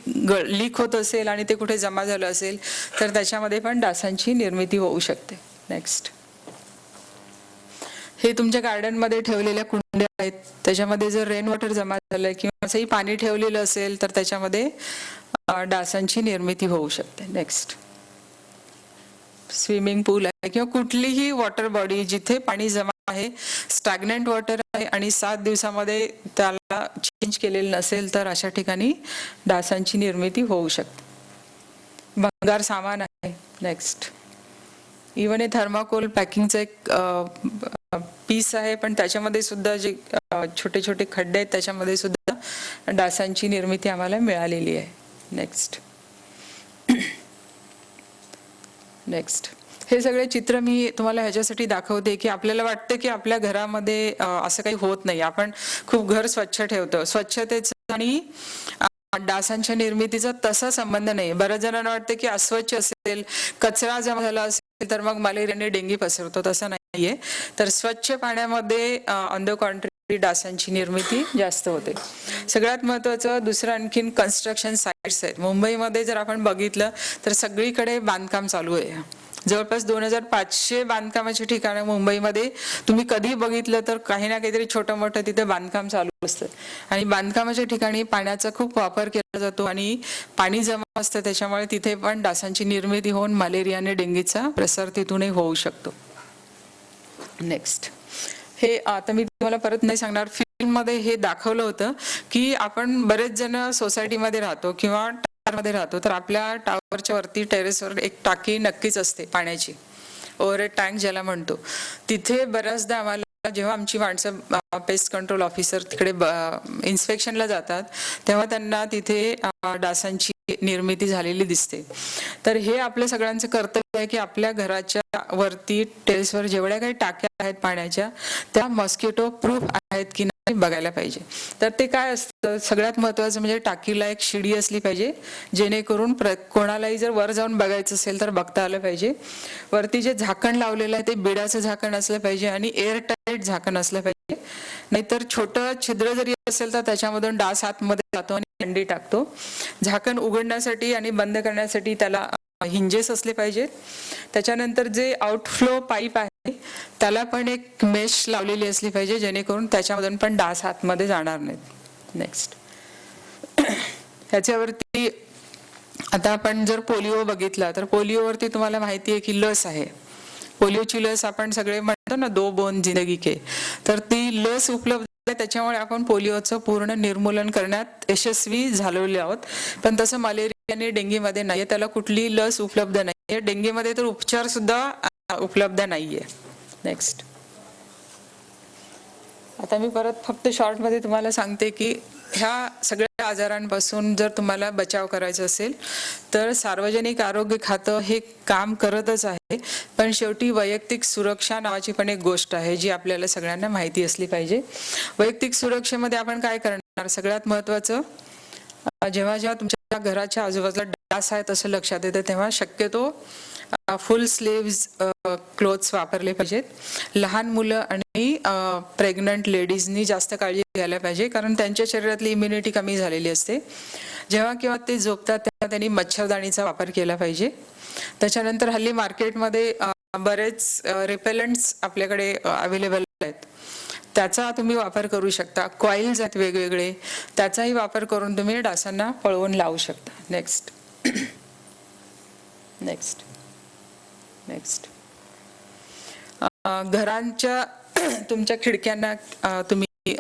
लीक होत असेल आणि ते कुठे जमा झालं असेल तर त्याच्यामध्ये पण डासांची निर्मिती होऊ शकते. नेक्स्ट. हे तुमच्या गार्डनमध्ये ठेवलेल्या कुंड्या आहेत. त्याच्यामध्ये जर रेन वॉटर जमा झालंय किंवा असंही पाणी ठेवलेलं असेल तर त्याच्यामध्ये डासांची निर्मिती होऊ शकते. नेक्स्ट. स्विमिंग पूल आहे किंवा कुठलीही वॉटर बॉडी जिथे पाणी जमा आहे, स्टॅग्नंट वॉटर आहे आणि 7 दिवसामध्ये त्याला चेंज केलेलं नसेल तर अशा ठिकाणी डासांची निर्मिती होऊ शकते. भंगार सामान आहे. नेक्स्ट. इव्हन हे थर्माकोल पॅकिंगचं एक पीस आहे पण त्याच्यामध्ये सुद्धा जे छोटे छोटे खड्डे आहेत त्याच्यामध्ये सुद्धा डासांची निर्मिती आम्हाला मिळालेली आहे. नेक्स्ट. नेक्स्ट. हे सगळे चित्र मी तुम्हाला ह्याच्यासाठी दाखवते की आपल्याला वाटतं की आपल्या घरामध्ये असं काही होत नाही. आपण खूप घर स्वच्छ ठेवतो. स्वच्छतेचं आणि डासांच्या निर्मितीचा तसा संबंध नाही. बऱ्याच जणांना वाटतं की अस्वच्छ असेल, कचरा जमा झाला असेल तर मग मलेरिया आणि डेंगी पसरतो. तसं नाहीये. तर स्वच्छ पाण्यामध्ये ऑन द कॉन्ट्री डासांची निर्मिती जास्त होते. सगळ्यात महत्त्वाचं दुसरं आणखीन कन्स्ट्रक्शन साइट्स आहेत. मुंबईमध्ये जर आपण बघितलं तर सगळीकडे बांधकाम चालू आहे. जवळपास 2500 बांधकामाची ठिकाणं मुंबईमध्ये तुम्ही कधी बघितलं तर काही ना काहीतरी छोटं मोठं तिथे बांधकाम चालू असतं. आणि बांधकामाच्या ठिकाणी पाण्याचा खूप वापर केला जातो आणि पाणी जमा असतं, त्याच्यामुळे तिथे पण डासांची निर्मिती होऊन मलेरिया आणि डेंगीचा प्रसार तिथूनही होऊ शकतो. नेक्स्ट, हे आता मी तुम्हाला परत नाही सांगणार. फिल्ममध्ये हे दाखवलं होतं की आपण बरेच जण सोसायटीमध्ये राहतो किंवा मध्ये राहतो, तर आपल्या टावरच्या वरती टेरेसवर एक टाकी नक्कीच असते पाण्याची, ओव्हरहेड टँक ज्याला म्हणतो. तिथे बऱ्याचदा आम्हाला जेव्हा आमची माणसं पेस्ट कंट्रोल ऑफिसर तिकडे इन्स्पेक्शनला जातात तेव्हा त्यांना तिथे डासांची निर्मिती झालेली दिसते. तर हे आपल्या सगळ्यांचं कर्तव्य आहे की आपल्या घराच्या वरती टेरेसवर जेवढ्या काही टाक्या आहेत पाण्याच्या त्या मॉस्किटो प्रूफ आहेत की नाही बघायला पाहिजे. तर ते काय असतं, सगळ्यात महत्त्वाचं म्हणजे टाकीला एक शिडी असली पाहिजे, जेणेकरून कोणालाही जर वर जाऊन बघायचं असेल तर बघता आलं पाहिजे. वरती जे झाकण लावलेलं आहे ते बिडाचं झाकण असलं पाहिजे आणि एअर टाईट झाकण असलं पाहिजे. नाहीतर छोटं छिद्र जरी असेल तर त्याच्यामधून डास आतमध्ये जातो आणि अंडी टाकतो. झाकण उघडण्यासाठी आणि बंद करण्यासाठी त्याला हिंजेस असले पाहिजेत. त्याच्यानंतर जे आउटफ्लो पाईप आहे त्याला पण एक मेश लावलेली असली पाहिजे, जेणेकरून त्याच्यामधून पण डास आतमध्ये जाणार नाहीत. नेक्स्ट, ह्याच्यावरती आता आपण जर पोलिओ बघितला तर पोलिओवरती तुम्हाला माहिती आहे की लस आहे. पोलिओची लस आपण सगळे म्हणतो ना, 2 बूंद जिंदगी के, तर ती लस उपलब्ध आहे. त्याच्यामुळे आपण पोलिओचं पूर्ण निर्मूलन करण्यात यशस्वी झालेले आहोत. पण तसं मलेरिया आणि डेंगीमध्ये नाहीये, त्याला कुठली लस उपलब्ध नाहीये. डेंगीमध्ये तर उपचार सुद्धा उपलब्ध नाहीये. नेक्स्ट, आता मी परत फक्त शॉर्टमध्ये तुम्हाला सांगते की ह्या सगळ्या आजारांपासून जर तुम्हाला बचाव करायचा असेल तर सार्वजनिक आरोग्य खातं हे काम करतच आहे, पण शेवटी वैयक्तिक सुरक्षा नावाची पण एक गोष्ट आहे जी आपल्याला सगळ्यांना माहिती असली पाहिजे. वैयक्तिक सुरक्षेमध्ये आपण काय करणार, सगळ्यात महत्त्वाचं जेव्हा जेव्हा तुमच्या घराच्या आजूबाजूला डास आहेत असं लक्षात येतं तेव्हा शक्यतो फुल स्लीव्ज क्लोथ्स वापरले पाहिजेत. लहान मुलं आणि प्रेग्नंट लेडीजनी जास्त काळजी घ्यायला पाहिजे, कारण त्यांच्या शरीरातली इम्युनिटी कमी झालेली असते. जेव्हा केव्हा ते झोपतात तेव्हा त्यांनी मच्छरदाणीचा वापर केला पाहिजे. त्याच्यानंतर हल्ली मार्केटमध्ये बरेच रिपेलंट्स आपल्याकडे अवेलेबल आहेत, त्याचा तुम्ही वापर करू शकता. कॉइल्स आहेत वेगवेगळे, त्याचाही वापर करून तुम्ही डासांना पळवून लावू शकता. नेक्स्ट, नेक्स्ट, नेक्स्ट, घरांच्या तुमच्या खिडक्यांना तुम्ही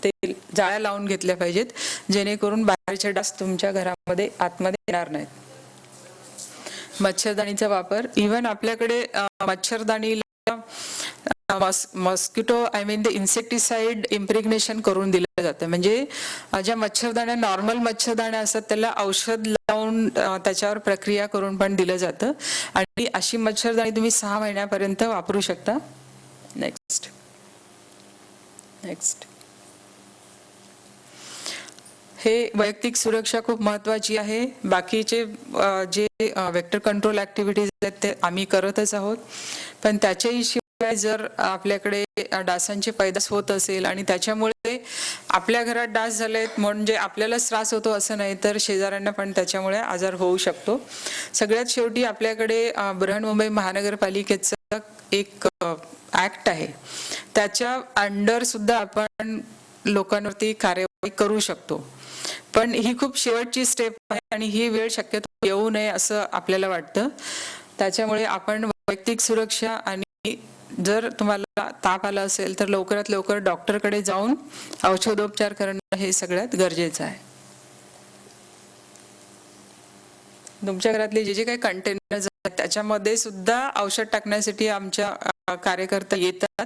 ते जाळ्या लावून घेतल्या पाहिजेत, जेणेकरून बाहेरचे डास तुमच्या घरामध्ये आतमध्ये येणार नाहीत. मच्छरदाणीचा वापर, इव्हन आपल्याकडे मच्छरदाणीला मॉस्किटो ते इन्सेक्टिसाइड इम्प्रेग्नेशन करून दिलं जातं. म्हणजे ज्या मच्छरदाण्या नॉर्मल मच्छरदाण्या असतात त्याला औषध लावून त्याच्यावर प्रक्रिया करून पण दिलं जातं आणि अशी मच्छरदाणी तुम्ही 6 महिन्यापर्यंत वापरू शकता. नेक्स्ट, नेक्स्ट, हे वैयक्तिक सुरक्षा खूप महत्त्वाची आहे. बाकीचे जे वेक्टर कंट्रोल ऍक्टिव्हिटीज आहेत ते आम्ही करतच आहोत, पण त्याच्याही शिवाय जर आपल्याकडे डासांची पैदास होत असेल आणि त्याच्यामुळे आपल्या घरात डास झालेत म्हणजे आपल्यालाच त्रास होतो असं नाही, तर शेजाऱ्यांना पण त्याच्यामुळे आजार होऊ शकतो. सगळ्यात शेवटी आपल्याकडे बृहन्मुंबई महानगरपालिकेचं एक ऍक्ट आहे, त्याच्या अंडर सुद्धा आपण लोकांवरती कार्यवाही करू शकतो. पण ही खूप शेवटची स्टेप आहे आणि ही वेळ शक्यतो येऊ नये असं आपल्याला वाटतं. त्याच्यामुळे आपण वैयक्तिक सुरक्षा आणि जर तुम्हाला ताप आला असेल तर लवकरात लवकर डॉक्टरकडे जाऊन औषधोपचार करणं हे सगळ्यात गरजेचं आहे. तुमच्या घरातले जे जे काही कंटेनर्स आहेत त्याच्यामध्ये सुद्धा औषध टाकण्यासाठी आमच्या कार्यकर्ता येतात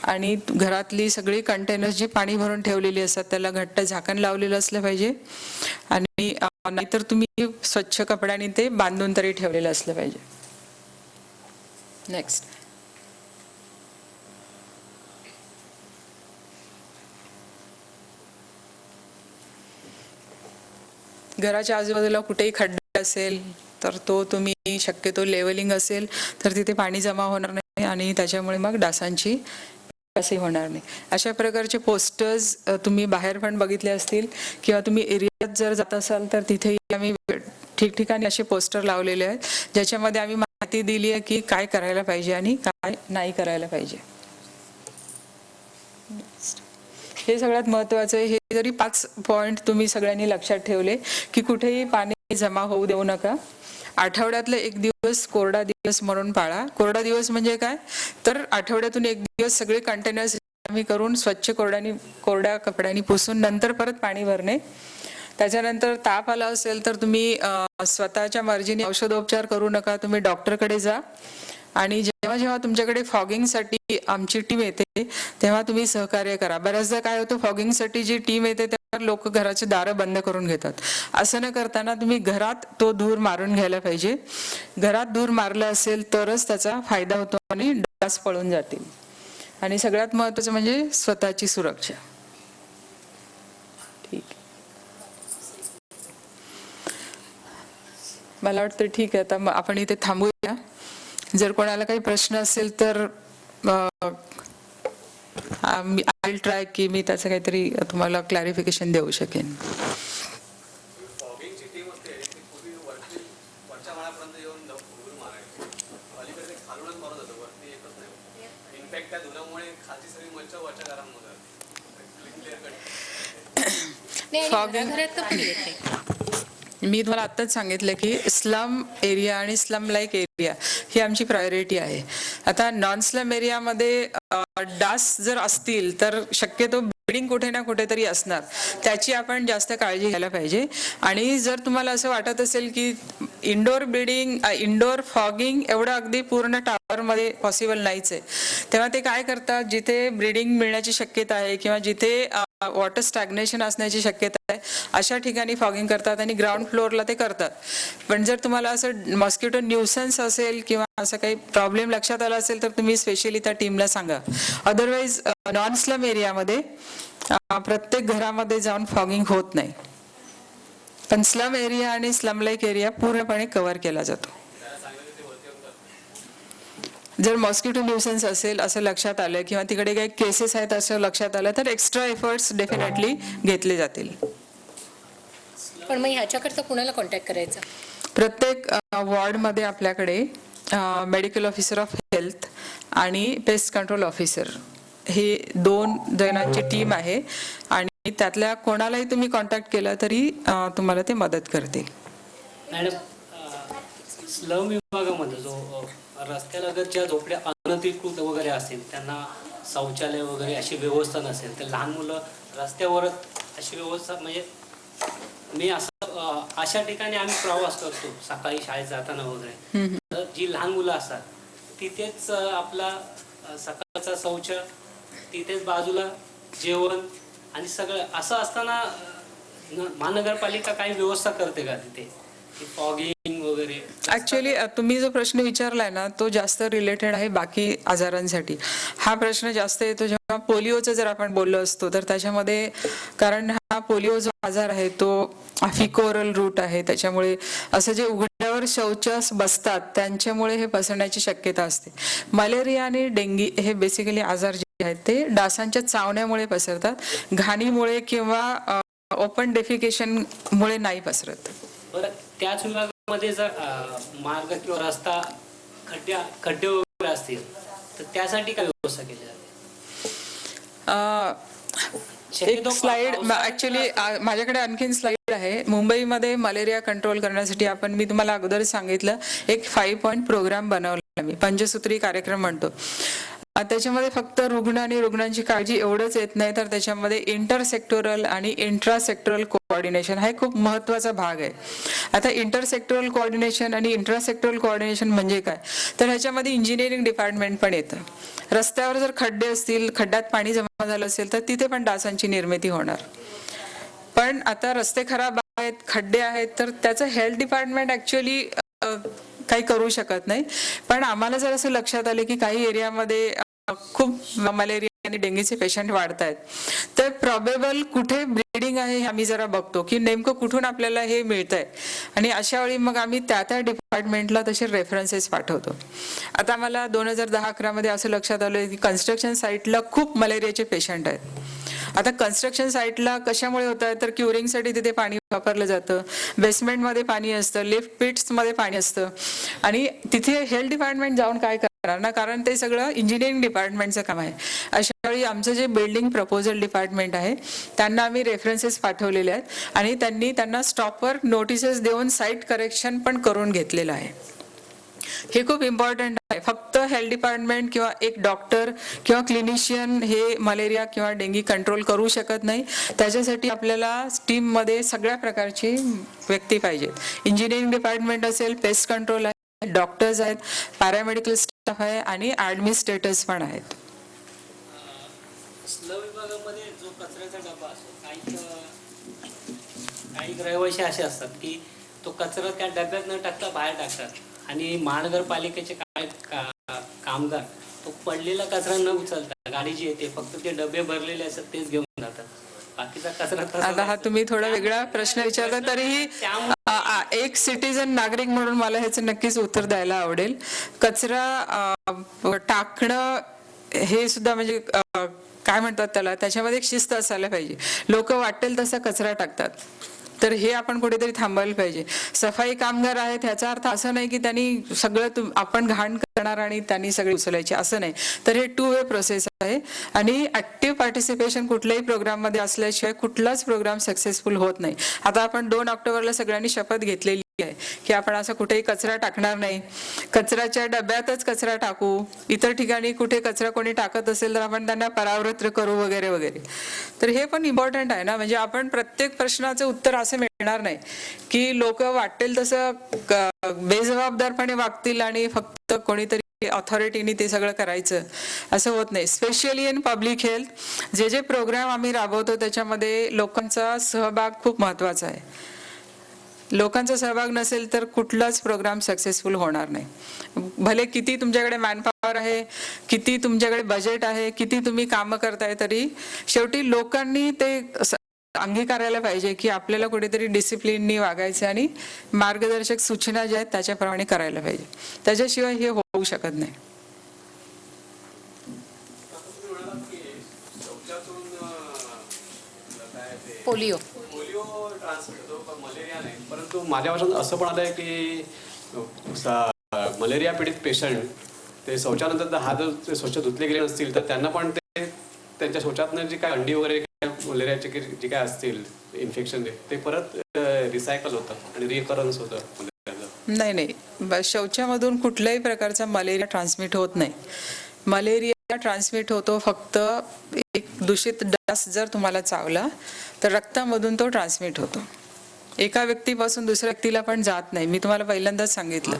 आणि घरातली सगळी कंटेनर्स जी पाणी भरून ठेवलेली असतात त्याला घट्ट झाकण लावलेलं असलं पाहिजे आणि नाहीतर तुम्ही स्वच्छ कपड्याने ते बांधून तरी ठेवलेलं असलं पाहिजे. नेक्स्ट, घराच्या आजूबाजूला कुठेही खड्डा असेल तर तो तुम्ही शक्यतो लेवलिंग असेल तर तिथे पाणी जमा होणार नाही आणि त्याच्यामुळे मग डासांची असे होणार नाही. अशा प्रकारचे पोस्टर्स तुम्ही बाहेर पण बघितले असतील किंवा तुम्ही एरियात जर जात असाल तर तिथेही आम्ही ठिकठिकाणी असे पोस्टर लावलेले आहेत ज्याच्यामध्ये आम्ही माहिती दिली आहे की काय करायला पाहिजे आणि काय नाही करायला पाहिजे. हे सगळ्यात महत्त्वाचं आहे. हे जरी 5 पॉइंट तुम्ही सगळ्यांनी लक्षात ठेवले की कुठेही पाणी जमा होऊ देऊ नका. आठवड्यातला 1 दिवस कोरडा दिवस म्हणून पाळा. कोरडा दिवस म्हणजे काय तर आठवड्यातून 1 दिवस सगळे कंटेनर्स आम्ही करून स्वच्छ कोरड्या कपड्यांनी पुसून नंतर परत पाणी भरणे. त्याच्यानंतर ताप आला असेल तर तुम्ही स्वतःच्या मर्जीने औषधोपचार करू नका. तुम्ही डॉक्टरकडे जा आणि जेव्हा जेव्हा तुमच्याकडे फॉगिंगसाठी आमची टीम येते तेव्हा तुम्ही सहकार्य करा. बऱ्याचदा काय होतं फॉगिंगसाठी जी टीम येते त्यावर लोक घराचे दारं बंद करून घेतात. असं न करताना तुम्ही घरात तो धूर मारून घ्यायला पाहिजे. घरात धूर मारला असेल तरच त्याचा फायदा होतो आणि डास पळून जातील. आणि सगळ्यात महत्त्वाचं म्हणजे स्वतःची सुरक्षा. ठीक, मला वाटतं ठीक आहे. आता आपण इथे थांबूया. जर कोणाला काही प्रश्न असेल तर आय विल ट्राय की मी त्याचं काहीतरी तुम्हाला क्लॅरिफिकेशन देऊ शकेन. मी तुम्हाला आत्ताच सांगितलं की स्लम एरिया आणि स्लम लाईक एरिया ही आमची प्रायोरिटी आहे. आता नॉन स्लम एरियामध्ये डास जर असतील तर शक्यतो ब्रीडिंग कुठे ना कुठेतरी असणार, त्याची आपण जास्त काळजी घ्यायला पाहिजे. आणि जर तुम्हाला असं वाटत असेल की इंडोर ब्रीडिंग इंडोर फॉगिंग एवढं अगदी पूर्ण टावरमध्ये पॉसिबल नाहीच आहे, तेव्हा ते काय करतात जिथे ब्रीडिंग मिळण्याची शक्यता आहे किंवा जिथे वॉटर स्टॅग्नेशन असण्याची शक्यता आहे अशा ठिकाणी फॉगिंग करतात आणि ग्राउंड फ्लोअरला ते करतात. पण जर तुम्हाला असं मॉस्किटो न्यूसन्स असेल किंवा असं काही प्रॉब्लेम लक्षात आला असेल तर तुम्ही स्पेशली त्या टीमला सांगा. अदरवाईज नॉन स्लम एरियामध्ये प्रत्येक घरामध्ये जाऊन फॉगिंग होत नाही, पण स्लम एरिया आणि स्लम लाईक एरिया पूर्णपणे कव्हर केला जातो. जर मॉस्किटो न्यूसन्स असेल असं लक्षात आलं किंवा तिकडे काही केसेस आहेत असं लक्षात आलं तर एक्स्ट्रा एफर्ट्स डेफिनेटली घेतले जातील. पण मग ह्याच्याकरता कुणाला कॉन्टॅक्ट करायचा? प्रत्येक वॉर्डमध्ये आपल्याकडे मेडिकल ऑफिसर ऑफ हेल्थ आणि पेस्ट कंट्रोल ऑफिसर हे 2 जणांची टीम आहे आणि त्यातल्या कोणालाही तुम्ही कॉन्टॅक्ट केला तरी तुम्हाला ते मदत करतील. मॅडम, स्लम विभागामध्ये जो रस्त्यालगत ज्या झोपड्या अनधिकृत वगैरे असेल त्यांना शौचालय वगैरे अशी व्यवस्था नसेल तर लहान मुलं रस्त्यावरच अशी व्यवस्था म्हणजे मी असं अशा ठिकाणी आम्ही प्रवास करतो सकाळी शाळेत जाताना वगैरे, तर जी लहान मुलं असतात तिथेच आपला सकाळचा शौच, तिथेच बाजूला जेवण आणि सगळं असं असताना महानगरपालिका काही व्यवस्था करते का तिथे फॉगिंग वगैरे? ऍक्च्युअली तुम्ही जो प्रश्न विचारलाय ना तो जास्त रिलेटेड आहे बाकी आजारांसाठी. हा प्रश्न जास्त येतो जेव्हा पोलिओचं जर आपण बोललो असतो तर त्याच्यामध्ये, कारण हा पोलिओ जो आजार आहे तो फिकोरल रूट आहे, त्याच्यामुळे असं जे उघड्यावर शौच बसतात त्यांच्यामुळे हे पसरण्याची शक्यता असते. मलेरिया आणि डेंगी हे बेसिकली आजार जे आहेत ते डासांच्या चावण्यामुळे पसरतात, घाणीमुळे किंवा ओपन डेफिकेशन मुळे नाही पसरत. बरं, त्याच विभागामध्ये जर मार्ग किंवा रस्ता खड्डे वगैरे असतील तर त्यासाठी काय व्यवस्था केली जाते? एक स्लाइड ऍक्च्युअली माझ्याकडे आणखीन स्लाइड आहे. मुंबईमध्ये मलेरिया कंट्रोल करण्यासाठी मी तुम्हाला अगोदर सांगितलं एक 5 पॉइंट प्रोग्राम बनवला, मी पंचसूत्री कार्यक्रम म्हणतो. त्याच्यामध्ये फक्त रुग्ण आणि रुग्णांची काळजी एवढंच येत नाही तर त्याच्यामध्ये इंटरसेक्टोरल आणि इंट्रासेक्टोरल कोऑर्डिनेशन हा खूप महत्त्वाचा भाग आहे. आता इंटरसेक्टोरल कोऑर्डिनेशन आणि इंट्रासेक्टोरल कोऑर्डिनेशन म्हणजे काय तर ह्याच्यामध्ये इंजिनिअरिंग डिपार्टमेंट पण येतं. रस्त्यावर जर खड्डे असतील, खड्ड्यात पाणी जमा झालं असेल तर तिथे पण डासांची निर्मिती होणार. पण आता रस्ते खराब आहेत, खड्डे आहेत तर त्याचं हेल्थ डिपार्टमेंट ऍक्च्युअली काही करू शकत नाही. पण आम्हाला जर असं लक्षात आलं की काही एरियामध्ये खूप मलेरिया आणि डेंगीचे पेशंट वाढत आहेत, तर प्रॉबेबल कुठे ब्लीडिंग आहे हे आम्ही जरा बघतो की नेमकं कुठून आपल्याला हे मिळतंय, आणि अशा वेळी मग आम्ही त्या डिपार्टमेंटला तसे रेफरन्सेस पाठवतो. आता मला 2010-11 मध्ये असं लक्षात आलं की कन्स्ट्रक्शन साईटला खूप मलेरियाचे पेशंट आहेत. आता कन्स्ट्रक्शन साईटला कशामुळे होत आहे, तर क्युरिंगसाठी तिथे पाणी वापरलं जातं, बेसमेंटमध्ये पाणी असतं, लिफ्ट पिट्समध्ये पाणी असतं, आणि तिथे हेल्थ डिपार्टमेंट जाऊन काय करणार ना, कारण ते सगळं इंजिनिअरिंग डिपार्टमेंटचं काम आहे. अशा वेळी आमचं जे बिल्डिंग प्रपोजल डिपार्टमेंट आहे त्यांना आम्ही रेफरन्सेस पाठवलेले आहेत आणि त्यांना स्टॉपवर नोटिसेस देऊन साईट करेक्शन पण करून घेतलेलं आहे. हे खूप इम्पॉर्टंट आहे. फक्त हेल्थ डिपार्टमेंट किंवा एक डॉक्टर किंवा क्लिनिशियन हे मलेरिया किंवा डेंगी कंट्रोल करू शकत नाही. त्याच्यासाठी आपल्याला टीममध्ये सगळ्या प्रकारची व्यक्ती पाहिजेत. इंजिनिअरिंग डिपार्टमेंट असेल, पेस्ट कंट्रोल आहे, डॉक्टर्स आहेत, पॅरामेडिकल स्टाफ आहे आणि ॲडमिनिस्ट्रेटर्स पण आहेत. स्लम विभागामध्ये जो कचऱ्याचा डबा असतो, काही रहिवासी असे असतात की तो कचरा त्या डब्यात न टाकता बाहेर टाकतात, आणि महानगरपालिकेचे कामगार तो पडलेला कचरा न उचलता गाडी जी येते फक्त ते डबे भरलेले असतात तेच घेऊन जातात, बाकीचा कचरा. आता हा तुम्ही थोडा वेगळा प्रश्न विचारला, तरीही एक सिटीजन नागरिक म्हणून मला ह्याचं नक्कीच उत्तर द्यायला आवडेल. कचरा टाकणं हे सुद्धा म्हणजे काय म्हणतात त्याला, त्याच्यामध्ये एक शिस्त असायला पाहिजे. लोक वाटेल तसा कचरा टाकतात, तर हे आपण कुठेतरी थांबवायला पाहिजे. सफाई कामगार आहेत ह्याचा अर्थ असं नाही की त्यांनी सगळं आपण घाण करणार आणि त्यांनी सगळे उचलायचे, असं नाही. तर हे 2 वे प्रोसेस आहे, आणि ऍक्टिव्ह पार्टिसिपेशन कुठल्याही प्रोग्राममध्ये असल्याशिवाय कुठलाच प्रोग्राम सक्सेसफुल होत नाही. आता आपण 2 ऑक्टोबरला सगळ्यांनी शपथ घेतलेली आहे की आपण असं कुठेही कचरा टाकणार नाही, कचऱ्याच्या डब्यातच कचरा टाकू, इतर ठिकाणी कुठे कचरा कोणी टाकत असेल तर आपण त्यांना परावृत्त करू वगैरे वगैरे. तर हे पण इम्पॉर्टंट आहे ना, म्हणजे आपण प्रत्येक प्रश्नाचं उत्तर असं मिळणार नाही की लोक वाटेल तसं बेजबाबदारपणे वागतील आणि फक्त कोणीतरी ऑथॉरिटीनी ते सगळं करायचं, असं होत नाही. स्पेशली इन पब्लिक हेल्थ जे प्रोग्राम आम्ही राबवतो त्याच्यामध्ये लोकांचा सहभाग खूप महत्वाचा आहे. लोकांचा सहभाग नसेल तर कुठलाच प्रोग्राम सक्सेसफुल होणार नाही. भले किती तुमच्याकडे मॅनपॉवर आहे, किती तुमच्याकडे बजेट आहे, किती तुम्ही कामं करताय, तरी शेवटी लोकांनी ते अंगीकारायला पाहिजे की आपल्याला कुठेतरी डिसिप्लिननी वागायचं आणि मार्गदर्शक सूचना ज्या आहेत त्याच्याप्रमाणे करायला पाहिजे. त्याच्याशिवाय हे होऊ शकत नाही. पोलिओ मलेरिया नाही, परंतु माझ्या भाषेत असं पण आलंय की मलेरिया पीडित पेशंट ते शौचानंतर हात जर स्वच्छ धुतले गेले नसतील तर त्यांना पण ते त्यांच्या शौचातनं जी काय अंडी वगैरे मलेरियाचे जे काय असतील इन्फेक्शन ते परत रिसायकल होतं आणि रिकरन्स होतं. नाही, शौचामधून कुठल्याही प्रकारचा मलेरिया ट्रान्समिट होत नाही. मलेरिया ट्रान्समिट होतो फक्त एक दूषित डास जर तुम्हाला चावला तर रक्तामधून तो ट्रान्समिट होतो. एका व्यक्तीपासून दुसऱ्या व्यक्तीला पण जात नाही. मी तुम्हाला पहिल्यांदाच सांगितलं.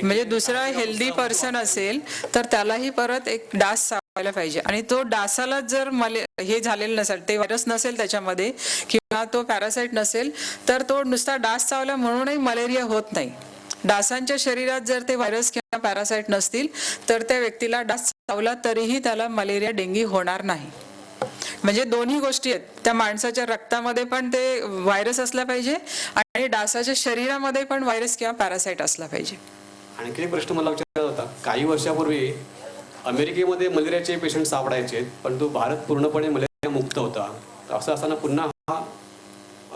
म्हणजे दुसरा हेल्दी पर्सन असेल तर त्यालाही परत एक डास चावायला पाहिजे, आणि तो डासाला जर हे झालेलं नसेल, ते व्हायरस नसेल त्याच्यामध्ये किंवा तो पॅरासाइट नसेल तर तो नुसता डास चावला म्हणूनही मलेरिया होत नाही. डासांच्या शरीरात जर ते व्हायरस किंवा पॅरासाइट नसतील तर त्या व्यक्तीला डास चावला तरीही त्याला मलेरिया डेंगी होणार नाही. म्हणजे दोन्ही गोष्टी आहेत. त्या माणसाच्या रक्तामध्ये पण ते व्हायरस असला पाहिजे आणि डासाच्या शरीरामध्ये पण व्हायरस किंवा पॅरासाइट असला पाहिजे. आणखी एक प्रश्न मला विचारायचा होता. काही वर्षापूर्वी अमेरिकेमध्ये मलेरियाचे पेशंट सापडायचे, परंतु भारत पूर्णपणे मलेरिया मुक्त होता. असं असताना पुन्हा हा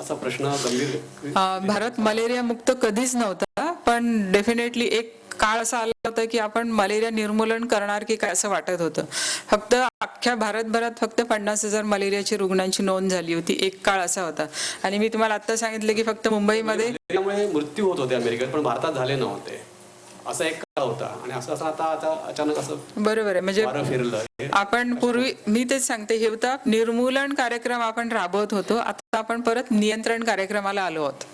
असा प्रश्न गंभीर. भारत मलेरिया मुक्त कधीच नव्हता, पण डेफिनेटली एक काळ असा आला होता की आपण मलेरिया निर्मूलन करणार की काय असं वाटत होतं. फक्त अख्ख्या भारतभरात फक्त 50,000 मलेरियाची रुग्णांची नोंद झाली होती. एक काळ असा होता. आणि मी तुम्हाला आता सांगितलं की फक्त मुंबईमध्ये मृत्यू होत होते अमेरिकेत, पण भारतात झाले नव्हते, असा एक काळ होता. आणि असं असं आता अचानक असं बरोबर आहे. म्हणजे आपण पूर्वी मी तेच सांगते, हे होता निर्मूलन कार्यक्रम आपण राबवत होतो. आता आपण परत नियंत्रण कार्यक्रमाला आलो आहोत.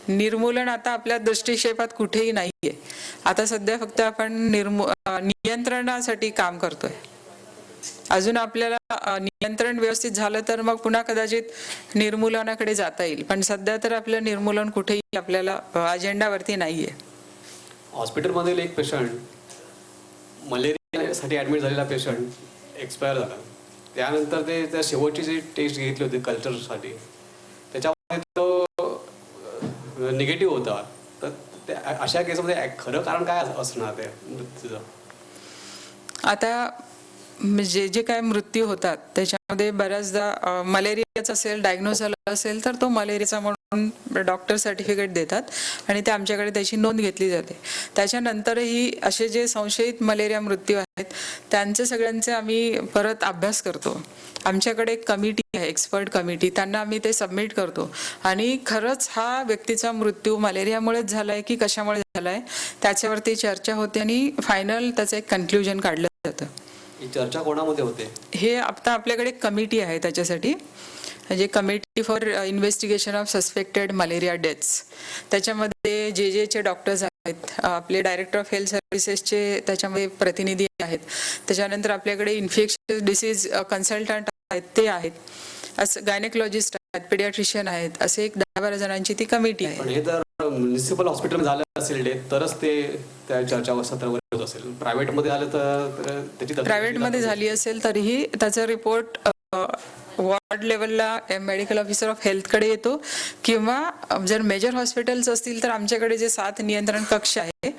निर्मूलन आता आपल्या दृष्टिक्षेपात कुठेही नाहीये. आता सध्या फक्त आपण नियंत्रणासाठी काम करतोय. अजून आपल्याला नियंत्रण व्यवस्थित झालं तर मग पुन्हा कदाचित निर्मूलनाकडे जाता येईल, पण सध्या तर आपलं निर्मूलन कुठेही आपल्याला अजेंडावरती नाहीये. हॉस्पिटलमधील एक पेशंट, मलेरियासाठी ऍडमिट झालेला पेशंट एक्सपायर झाला. त्यानंतर ते त्या शेवटची जी टेस्ट घेतली होती कल्चरसाठी त्याच्यामध्ये तो निगेटिव्ह होता. तर त्या अशा केसमध्ये खरं कारण काय असणार ते मृत्यूचं? आता जे जे काय मृत्यू होतात त्याच्यामध्ये बऱ्याचदा मलेरियाचा असेल, डायग्नोज झाला असेल तर तो मलेरियाचा म्हणून डॉक्टर सर्टिफिकेट देतात आणि ते आमच्याकडे त्याची नोंद घेतली जाते. त्याच्यानंतरही असे जे संशयित मलेरिया मृत्यू आहेत त्यांचे सगळ्यांचे आम्ही परत अभ्यास करतो. आमच्याकडे एक कमिटी आहे, एक्सपर्ट कमिटी, त्यांना आम्ही ते सबमिट करतो आणि खरंच हा व्यक्तीचा मृत्यू मलेरियामुळेच झालाय की कशामुळे झालाय त्याच्यावरती चर्चा होते आणि फायनल त्याचं एक कन्क्ल्युजन काढलं जातं. ही चर्चा कोणामध्ये होते? हे आता आपल्याकडे एक कमिटी आहे त्याच्यासाठी, म्हणजे committee for investigation of suspected malaria deaths. त्याच्यामध्ये जे डॉक्टर्स आहेत, आपले डायरेक्टर ऑफ हेल्थ सर्व्हिसेसचे त्याच्यामध्ये प्रतिनिधी आहेत, त्याच्यानंतर आपल्याकडे इन्फेक्शियस डिसीज कन्सल्टंट आहेत ते आहेत, असं गायनेकॉलॉजिस्ट आहेत, पेडियाट्रिशियन आहेत, असे एक 10-12 जणांची ती कमिटी आहे. पण हे तर म्युनिसिपल हॉस्पिटल झालं असेल डेथ तरच ते त्या चर्चा सत्रावर होत असेल. प्रायव्हेटमध्ये झालं तर त्याची प्रायव्हेटमध्ये झाली असेल तरीही त्याचा रिपोर्ट वॉर्ड लेवलला मेडिकल ऑफिसर ऑफ हेल्थकडे येतो किंवा जर मेजर हॉस्पिटल्स असतील तर आमच्याकडे जे 7 नियंत्रण कक्ष आहे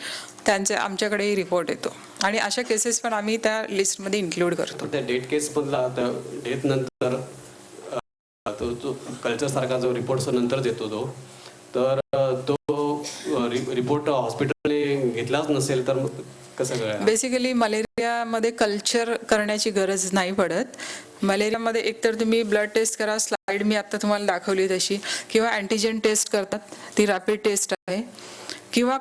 त्यांचे आमच्याकडेही रिपोर्ट येतो आणि अशा केसेस पण आम्ही त्या लिस्टमध्ये इन्क्लूड करतो. त्या डेट केसमधला डेथ नंतर तो कल्चर सारखा जो रिपोर्ट नंतर देतो तर तो रिपोर्ट हॉस्पिटलने घेतलाच नसेल तर कसं कळणार? बेसिकली मलेरियामध्ये कल्चर करण्याची गरज नाही पडत. मलेरियामध्ये एकतर तुम्ही ब्लड टेस्ट करा, स्लाइड मी आता तुम्हाला दाखवली तशी, किंवा अँटीजेन टेस्ट करतात, ती रॅपिड टेस्ट आहे, किंवा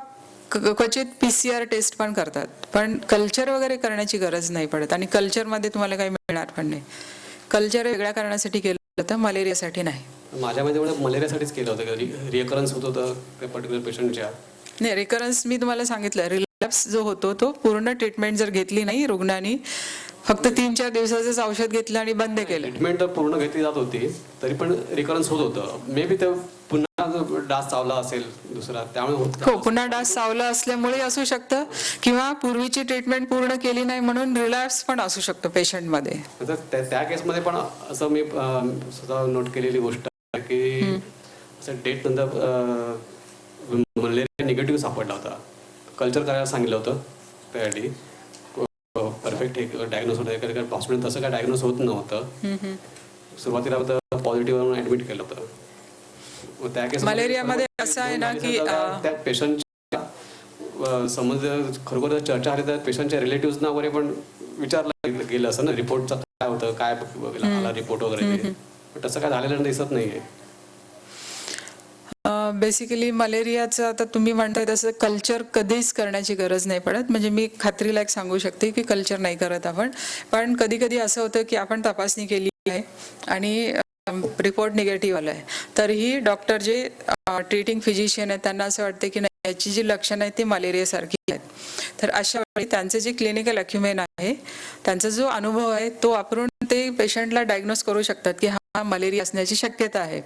क्वचित PCR टेस्ट पण करतात. पण कल्चर वगैरे करण्याची गरज नाही पडत आणि कल्चरमध्ये तुम्हाला काही मिळणार पण नाही. कल्चर वेगळ्या कारणासाठी केलं जातं, मलेरियासाठी नाही. माझ्या माहितीमध्ये मलेरियासाठीच केलं होतं, रिकरन्स होत होतं त्या पर्टिक्युलर पेशंटच्या. नाही, रिकरन्स मी तुम्हाला सांगितलं, रिलॅप्स जो होतो तो पूर्ण ट्रीटमेंट जर घेतली नाही रुग्णांनी, फक्त 3-4 दिवसाचंच औषध घेतलं आणि बंद केलं, ट्रीटमेंट तर पूर्ण घेतली जात होती तरी पण रिकरन्स होत होतं. मे बी ते पुन्हा डास चावला असेल दुसरा त्यामुळे हो, पुन्हा डास चावला असल्यामुळे असू शकतं किंवा पूर्वीची ट्रीटमेंट पूर्ण केली नाही म्हणून रिलॅप्स पण असू शकतो पेशंटमध्ये. त्या केसमध्ये पण असं मी स्वतः नोट केलेली गोष्ट आहे की असं डेट नंतर मलेरिया निगेटिव्ह सापडला होता. कल्चर करायला सांगितलं होतं त्यासाठी, परफेक्ट एक डायग्नोस होतं, कारण हॉस्पिटल तसं काय डायग्नोस होत नव्हतं. सुरुवातीला पॉझिटिव्ह ऍडमिट केलं होतं. त्या केस मलेरियामध्ये असं आहे ना की त्या पेशंटच्या समज खरोखर चर्चा आली तर पेशंटच्या रिलेटिव्हजना वगैरे पण विचारलं गेलं असं ना, रिपोर्टचं काय होतं, काय आला रिपोर्ट वगैरे, तसं काय झालेलं दिसत नाहीये. बेसिकली मलेरियाचं आता तुम्ही म्हणताय तसं कल्चर कधीच करण्याची गरज नाही पडत. म्हणजे मी खात्रीला एक सांगू शकते की कल्चर नाही करत आपण, पण कधी कधी असं होतं की आपण तपासणी केली आहे आणि रिपोर्ट निगेटिव्ह आला आहे, तरीही डॉक्टर जे ट्रीटिंग फिजिशियन आहेत त्यांना असं वाटतं की नाही, याची जी लक्षणं आहेत ती मलेरियासारखी आहेत. तर अशा वेळी त्यांचं जे क्लिनिकल अक्युमेन आहे, त्यांचा जो अनुभव आहे तो वापरून ते पेशंटला डायग्नोज करू शकतात की हा मलेरिया असण्याची शक्यता आहे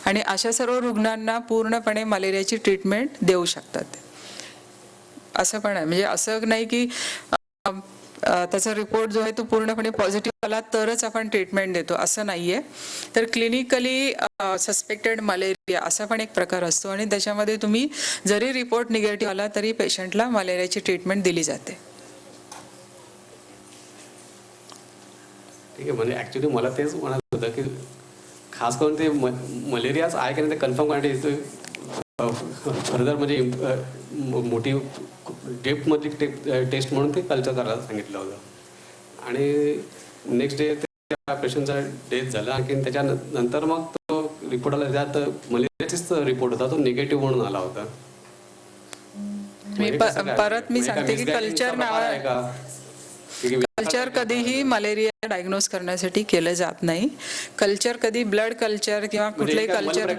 आणि अशा सर्व रुग्णांना पूर्णपणे मलेरियाची ट्रीटमेंट देऊ शकतात. असं पण आहे, म्हणजे असं नाही की त्याचा रिपोर्ट जो आहे तो पूर्णपणे पॉझिटिव्ह आला तरच आपण ट्रीटमेंट देतो, असं नाहीये. तर क्लिनिकली सस्पेक्टेड मलेरिया असा पण एक प्रकार असतो आणि त्याच्यामध्ये तुम्ही जरी रिपोर्ट निगेटिव्ह आला तरी पेशंटला मलेरियाची ट्रीटमेंट दिली जाते. ठीक आहे, म्हणजे ऍक्च्युली मला तेच म्हणायचं होतं की खास करून ते मलेरियाच आहे की नाही ते कन्फर्म करण्यासाठी फर्दर म्हणजे मोठी डेप्थमधली टेस्ट म्हणून ते कल्चर करायला सांगितलं होतं आणि नेक्स्ट डे त्या पेशंटचा डेथ झाला. आणखी त्याच्यानंतर मग तो रिपोर्ट आला, त्यात मलेरियाचीच रिपोर्ट होता, तो निगेटिव्ह म्हणून आला होता. परत मी सांगते की कल्चर कधीही मलेरिया डायग्नोज करण्यासाठी केलं जात नाही. कल्चर कधी ब्लड कल्चर किंवा कुठलेही कल्चर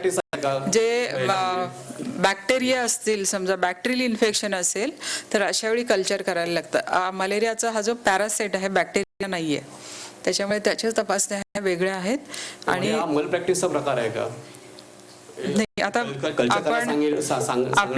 जे बॅक्टेरिया असतील, समजा बॅक्टेरियल इन्फेक्शन असेल तर अशा वेळी कल्चर करायला लागतं. मलेरियाचा हा जो पॅरासाइट आहे बॅक्टेरिया नाहीये, त्याच्यामुळे त्याच्या तपासण्या वेगळ्या आहेत. आणि मल प्रॅक्टिसचा प्रकार आहे का? नाही, आता आपण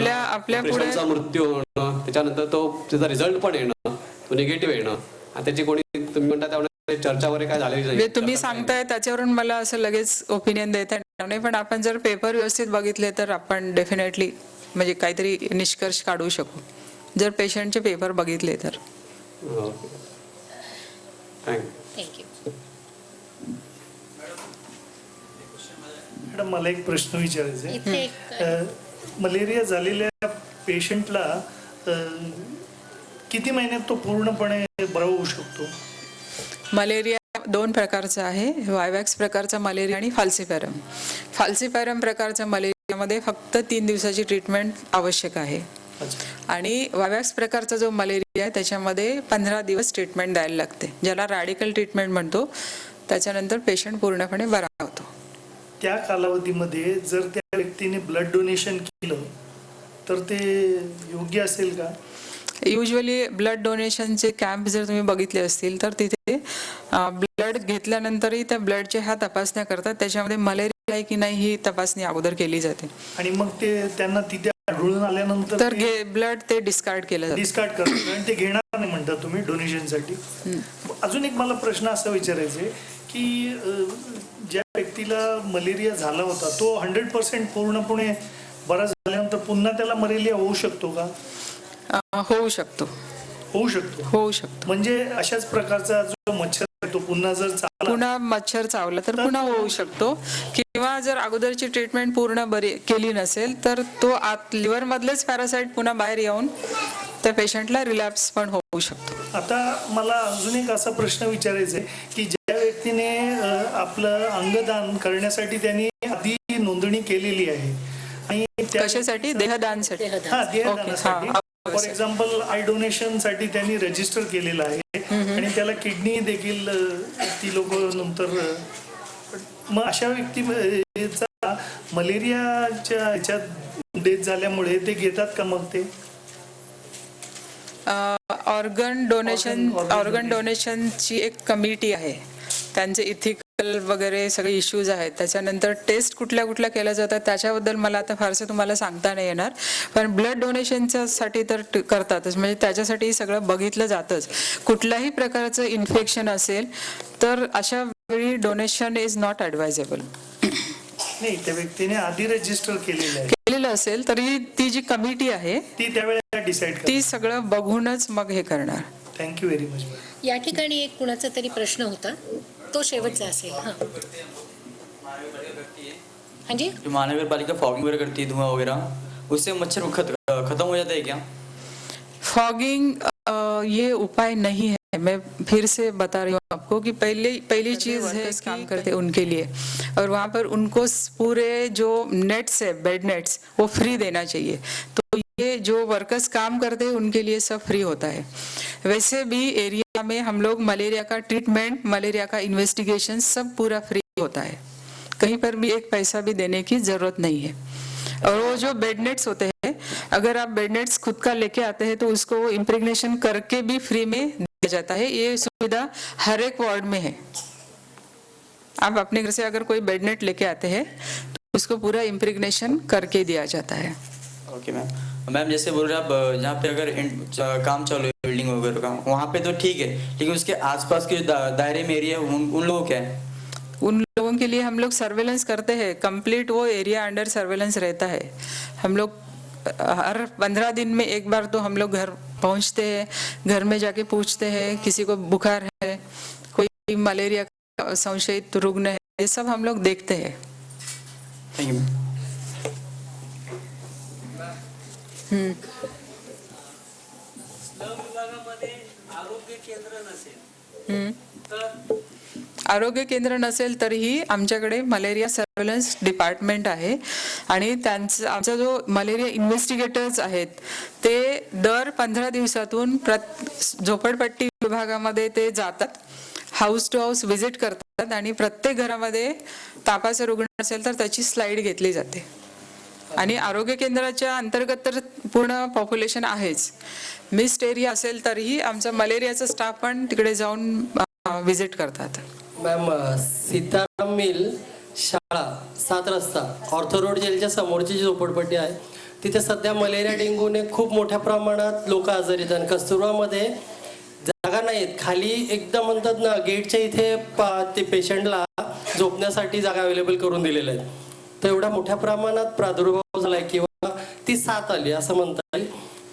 आपल्या पुढे मृत्यू होणं, त्याच्यानंतर तो त्याचा रिझल्ट पण येणं, तो निगेटिव्ह येणं आणि त्याची कोणी तुम्ही म्हणता त्यामुळे त्याच्यामध्ये चर्चा वगैरे काय झालेली म्हणजे तुम्ही सांगताय त्याच्यावरून मला असं लगेच ओपिनियन देता येणार नाही, पण आपण जर पेपर व्यवस्थित बघितले तर आपण डेफिनेटली म्हणजे काहीतरी निष्कर्ष काढू शकू, जर पेशंटचे पेपर बघितले तर. थँक्यू. मॅडम, मला एक प्रश्न विचारायचा इथे आहे. मलेरिया झालेल्या पेशंटला किती महिन्यात तो पूर्णपणे बरा होऊ शकतो? मलेरिया 2 प्रकारचा आहे, वायवॅक्स प्रकारचा मलेरिया आणि फाल्सिपॅरम. फाल्सिपॅरम प्रकारच्या मलेरियामध्ये फक्त 3 दिवसाची ट्रीटमेंट आवश्यक आहे आणि वायवॅक्स प्रकारचा जो मलेरिया आहे त्याच्यामध्ये 15 दिवस ट्रीटमेंट द्यायला लागते, ज्याला रॅडिकल ट्रीटमेंट म्हणतो. त्याच्यानंतर पेशंट पूर्णपणे बरा होतो. त्या कालावधीमध्ये जर त्या व्यक्तीने ब्लड डोनेशन केलं तर ते योग्य असेल का? युजली ब्लड डोनेशनचे कॅम्प जर तुम्ही बघितले असतील तर तिथे ब्लड घेतल्यानंतरही त्या ब्लडच्या ह्या तपासण्या करतात, त्याच्यामध्ये मलेरिया आहे की नाही ही तपासणी अगोदर केली जाते आणि मग ते त्यांना तिथे आढळून आल्यानंतर तर ब्लड ते डिस्कार्ड केलं जातं. डिस्कार्ड करतात आणि ते घेणार नाही म्हणता तुम्ही डोनेशनसाठी. अजून एक मला प्रश्न असा विचारायचा आहे की ज्या व्यक्तीला मलेरिया झाला होता तो 100% पूर्णपणे बरा झाल्यानंतर पुन्हा त्याला मलेरिया होऊ शकतो का? होऊ शकतो. होऊ शकतो. होऊ शकतो. म्हणजे अशाच प्रकारचा जो मच्छर आहे तो पुन्हा जर चावला, पुन्हा मच्छर चावला तर पुन्हा होऊ शकतो, किंवा जर अगोदरची ट्रीटमेंट पूर्ण बरी केली नसेल तर तो आत लिव्हर मधलेच पॅरासाइट पुन्हा बाहेर येऊन त्या पेशंटला रिलॅप्स पण होऊ शकतो. आता मला अजून एक असा प्रश्न विचारायचा आहे की ज्या व्यक्तीने आपलं अंगदान करण्यासाठी त्यांनी आधी नोंदणी केलेली आहे आणि कशासाठी? देहदानसाठी. देहदानासाठी. फॉर एक्झाम्पल आय डोनेशन साठी त्यांनी रजिस्टर केलेलं आहे आणि त्याला किडनी देखील ती लोक नंतर, मग अशा व्यक्तीचा मलेरियाच्या ह्याच्यात डेथ झाल्यामुळे ते घेतात का मग ते? ऑर्गन डोनेशनची एक कमिटी आहे, त्यांचे इथिकल वगैरे सगळे इश्यूज आहेत. त्याच्यानंतर टेस्ट कुठल्या कुठल्या केल्या जातात त्याच्याबद्दल मला आता फारसं तुम्हाला सांगता नाही येणार, पण ब्लड डोनेशनच्या साठी तर करतातच, म्हणजे त्याच्यासाठी सगळं बघितलं जातच. कुठल्याही प्रकारचं इन्फेक्शन असेल तर अशा वेळी डोनेशन इज नॉट ॲडवायजेबल. नाही, त्या व्यक्तीने आधी रजिस्टर केलेलं असेल तरी ती जी कमिटी आहे ती त्यावेळेला डिसाईड ती सगळं बघूनच मग हे करणार. Thank you very much. या ठिकाणी एक कुणाचा तरी प्रश्न होता, तो शेवटचा असेल. हाँ जी. जो महानगर पालिका फॉगिंग वगैरह करती है, धुआं वगैरह, उससे मच्छर खत्म हो जाता है क्या? फॉगिंग ये उपाय नहीं है. मैं फिर से बता रही हूँ आपको कि पहली चीज है काम करते उनके लिए, और वहाँ पर उनको पूरे जो नेट्स है, बेड नेट्स, वो फ्री देना चाहिए. तो ये जो वर्कर्स काम करते हैं उनके लिए सब फ्री होता है. वैसे भी एरिया में हम लोग मलेरिया का ट्रीटमेंट, मलेरिया का इन्वेस्टिगेशन सब पूरा फ्री होता है, कहीं पर भी एक पैसा भी देने की जरूरत नहीं है. और वो जो बेड नेट्स होते हैं, अगर आप बेड नेट्स खुद का लेके आते हैं तो उसको वो इम्प्रेग्नेशन करके भी फ्री में दिया जाता है. ये सुविधा हर एक वार्ड में है. आप अपने घर से अगर कोई बेड नेट लेके आते हैं तो उसको पूरा इम्प्रेग्नेशन करके दिया जाता है. ओके मैम, जैसे बोल रहे आप जहाँ पे अगर काम चालू है बिल्डिंग वगैरह का, वहाँ पे तो ठीक है, लेकिन उसके आसपास के दायरे में एरिया उन लोगों क्या है? उन लोगों के लिए हम लोग सर्वेलेंस करते हैं. कंप्लीट वो एरिया अंडर सर्वेलेंस रहता है. हम लोग हर 15 दिन में एक बार तो हम लोग घर पहुंचते हैं, घर में जाके पूछते हैं किसी को बुखार है, कोई मलेरिया का संशयित रुग्ण है, ये सब हम लोग देखते हैं. Thank you. आरोग्य केंद्र नसेल तरीही आमच्याकडे मलेरिया सर्वेलन्स डिपार्टमेंट आहे आणि त्यांचा आमचा जो मलेरिया इन्व्हेस्टिगेटर्स आहेत ते दर 15 दिवसातून झोपडपट्टी विभागामध्ये ते जातात, हाऊस टू हाऊस व्हिजिट करतात आणि प्रत्येक घरामध्ये तापाचा रुग्ण असेल तर त्याची स्लाइड घेतली जाते. आणि आरोग्य केंद्राच्या अंतर्गत तर पूर्ण पॉप्युलेशन आहेच. मिस्ट एरिया असेल तरीही आमचा मलेरियाचा स्टाफ पण तिकडे जाऊन व्हिजिट करतात. मॅम, सीताराम मिल शाळा 7 रस्ता ऑर्थो रोड जेलच्या समोरची जी झोपडपट्टी आहे तिथे सध्या मलेरिया डेंग्यूने खूप मोठ्या प्रमाणात लोक आजारी आहेत आणि कस्तुरबामध्ये जागा नाही. नाहीत. खाली एकदम म्हणतात ना गेटच्या इथे ते पेशंटला झोपण्यासाठी जागा अवेलेबल करून दिलेल्या आहेत. तर एवढ्या मोठ्या प्रमाणात प्रादुर्भाव झालाय किंवा ती साथ आली असं म्हणता येईल.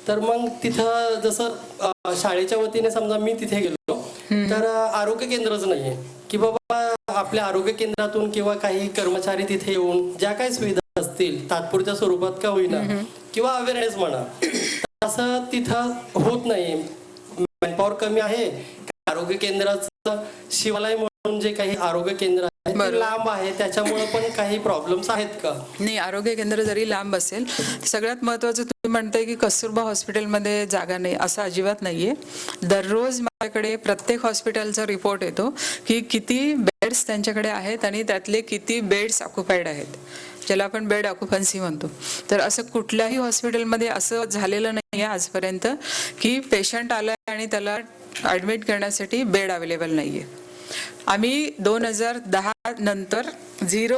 तर मग तिथं जसं शाळेच्या वतीने समजा मी तिथे गेलो तर आरोग्य केंद्रच नाहीये की बाबा आपल्या आरोग्य केंद्रातून किंवा काही कर्मचारी तिथे येऊन ज्या काही सुविधा असतील तात्पुरत्या स्वरूपात का होईना किंवा अवेअरनेस म्हणा असं तिथं होत नाही. मॅनपॉवर कमी आहे. आरोग्य केंद्राचं शिवालय म्हणून जे काही आरोग्य केंद्र आहे ते लांब आहे, त्याच्यामुळे पण काही प्रॉब्लेम्स आहेत का? नाही, आरोग्य केंद्र जरी लांब असेल सगळ्यात महत्त्वाचं तुम्ही म्हणताय की कस्तुरबा हॉस्पिटलमध्ये जागा नाही, असं अजिबात नाहीये. दररोज माझ्याकडे प्रत्येक हॉस्पिटलचा रिपोर्ट येतो की किती बेड्स त्यांच्याकडे आहेत आणि त्यातले किती बेड्स ऑक्युपाईड आहेत, ज्याला आपण बेड ऑक्युपन्सी म्हणतो. तर असं कुठल्याही हॉस्पिटलमध्ये असं झालेलं नाही आहे आजपर्यंत की पेशंट आलाय आणि त्याला ॲडमिट करण्यासाठी बेड अवेलेबल नाही आहे. आम्ही 2010 नंतर 0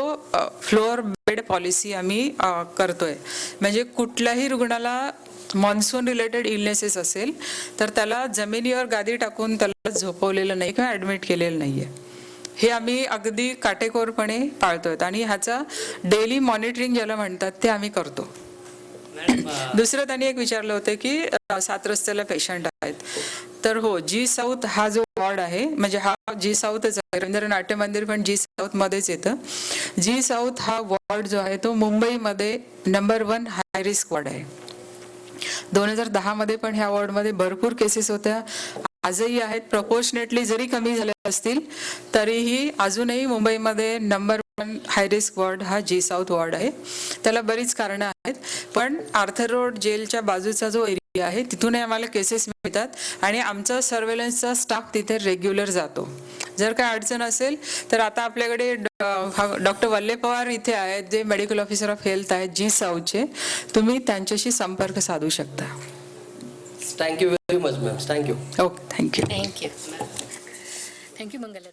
फ्लोअर बेड पॉलिसी आम्ही करतोय. म्हणजे कुठल्याही रुग्णाला मॉन्सून रिलेटेड इलनेसेस असेल तर त्याला जमिनीवर गादी टाकून त्याला झोपवलेलं नाही किंवा ॲडमिट केलेलं नाही आहे. हे आम्ही अगदी काटेकोरपणे पाळतोय आणि ह्याचा डेली मॉनिटरिंग ज्याला म्हणतात ते आम्ही करतो. दुसरं त्यांनी एक विचारलं होतं की 7 रस्त्याला पेशंट आहेत. तर हो, जी साऊथ हा जो वॉर्ड आहे म्हणजे हा जी साऊथच आहे, रवींद्र नाट्य मंदिर पण जी साऊथ मध्येच येतं. जी साऊथ हा वॉर्ड जो आहे तो मुंबईमध्ये नंबर 1 हाय रिस्क वॉर्ड आहे. 2010 मध्ये पण ह्या वॉर्डमध्ये भरपूर केसेस होत्या, आजही आहेत. प्रपोर्शनेटली जरी कमी झाले असतील तरीही अजूनही मुंबईमध्ये नंबर 1 हाय रिस्क वॉर्ड हा जी साऊथ वॉर्ड आहे. त्याला बरीच कारणं आहेत, पण आर्थर रोड जेलच्या बाजूचा जो एरिया आहे तिथूनही आम्हाला केसेस मिळतात आणि आमचा सर्वेलन्सचा स्टाफ तिथे रेग्युलर जातो. जर काय अडचण असेल तर आता आपल्याकडे डॉक्टर वल्ले पवार इथे आहेत, जे मेडिकल ऑफिसर ऑफ हेल्थ आहेत जी साऊथचे. तुम्ही त्यांच्याशी संपर्क साधू शकता. Thank you very much ma'am. Thank you. Okay, thank you. Thank you. Thank you Mangala.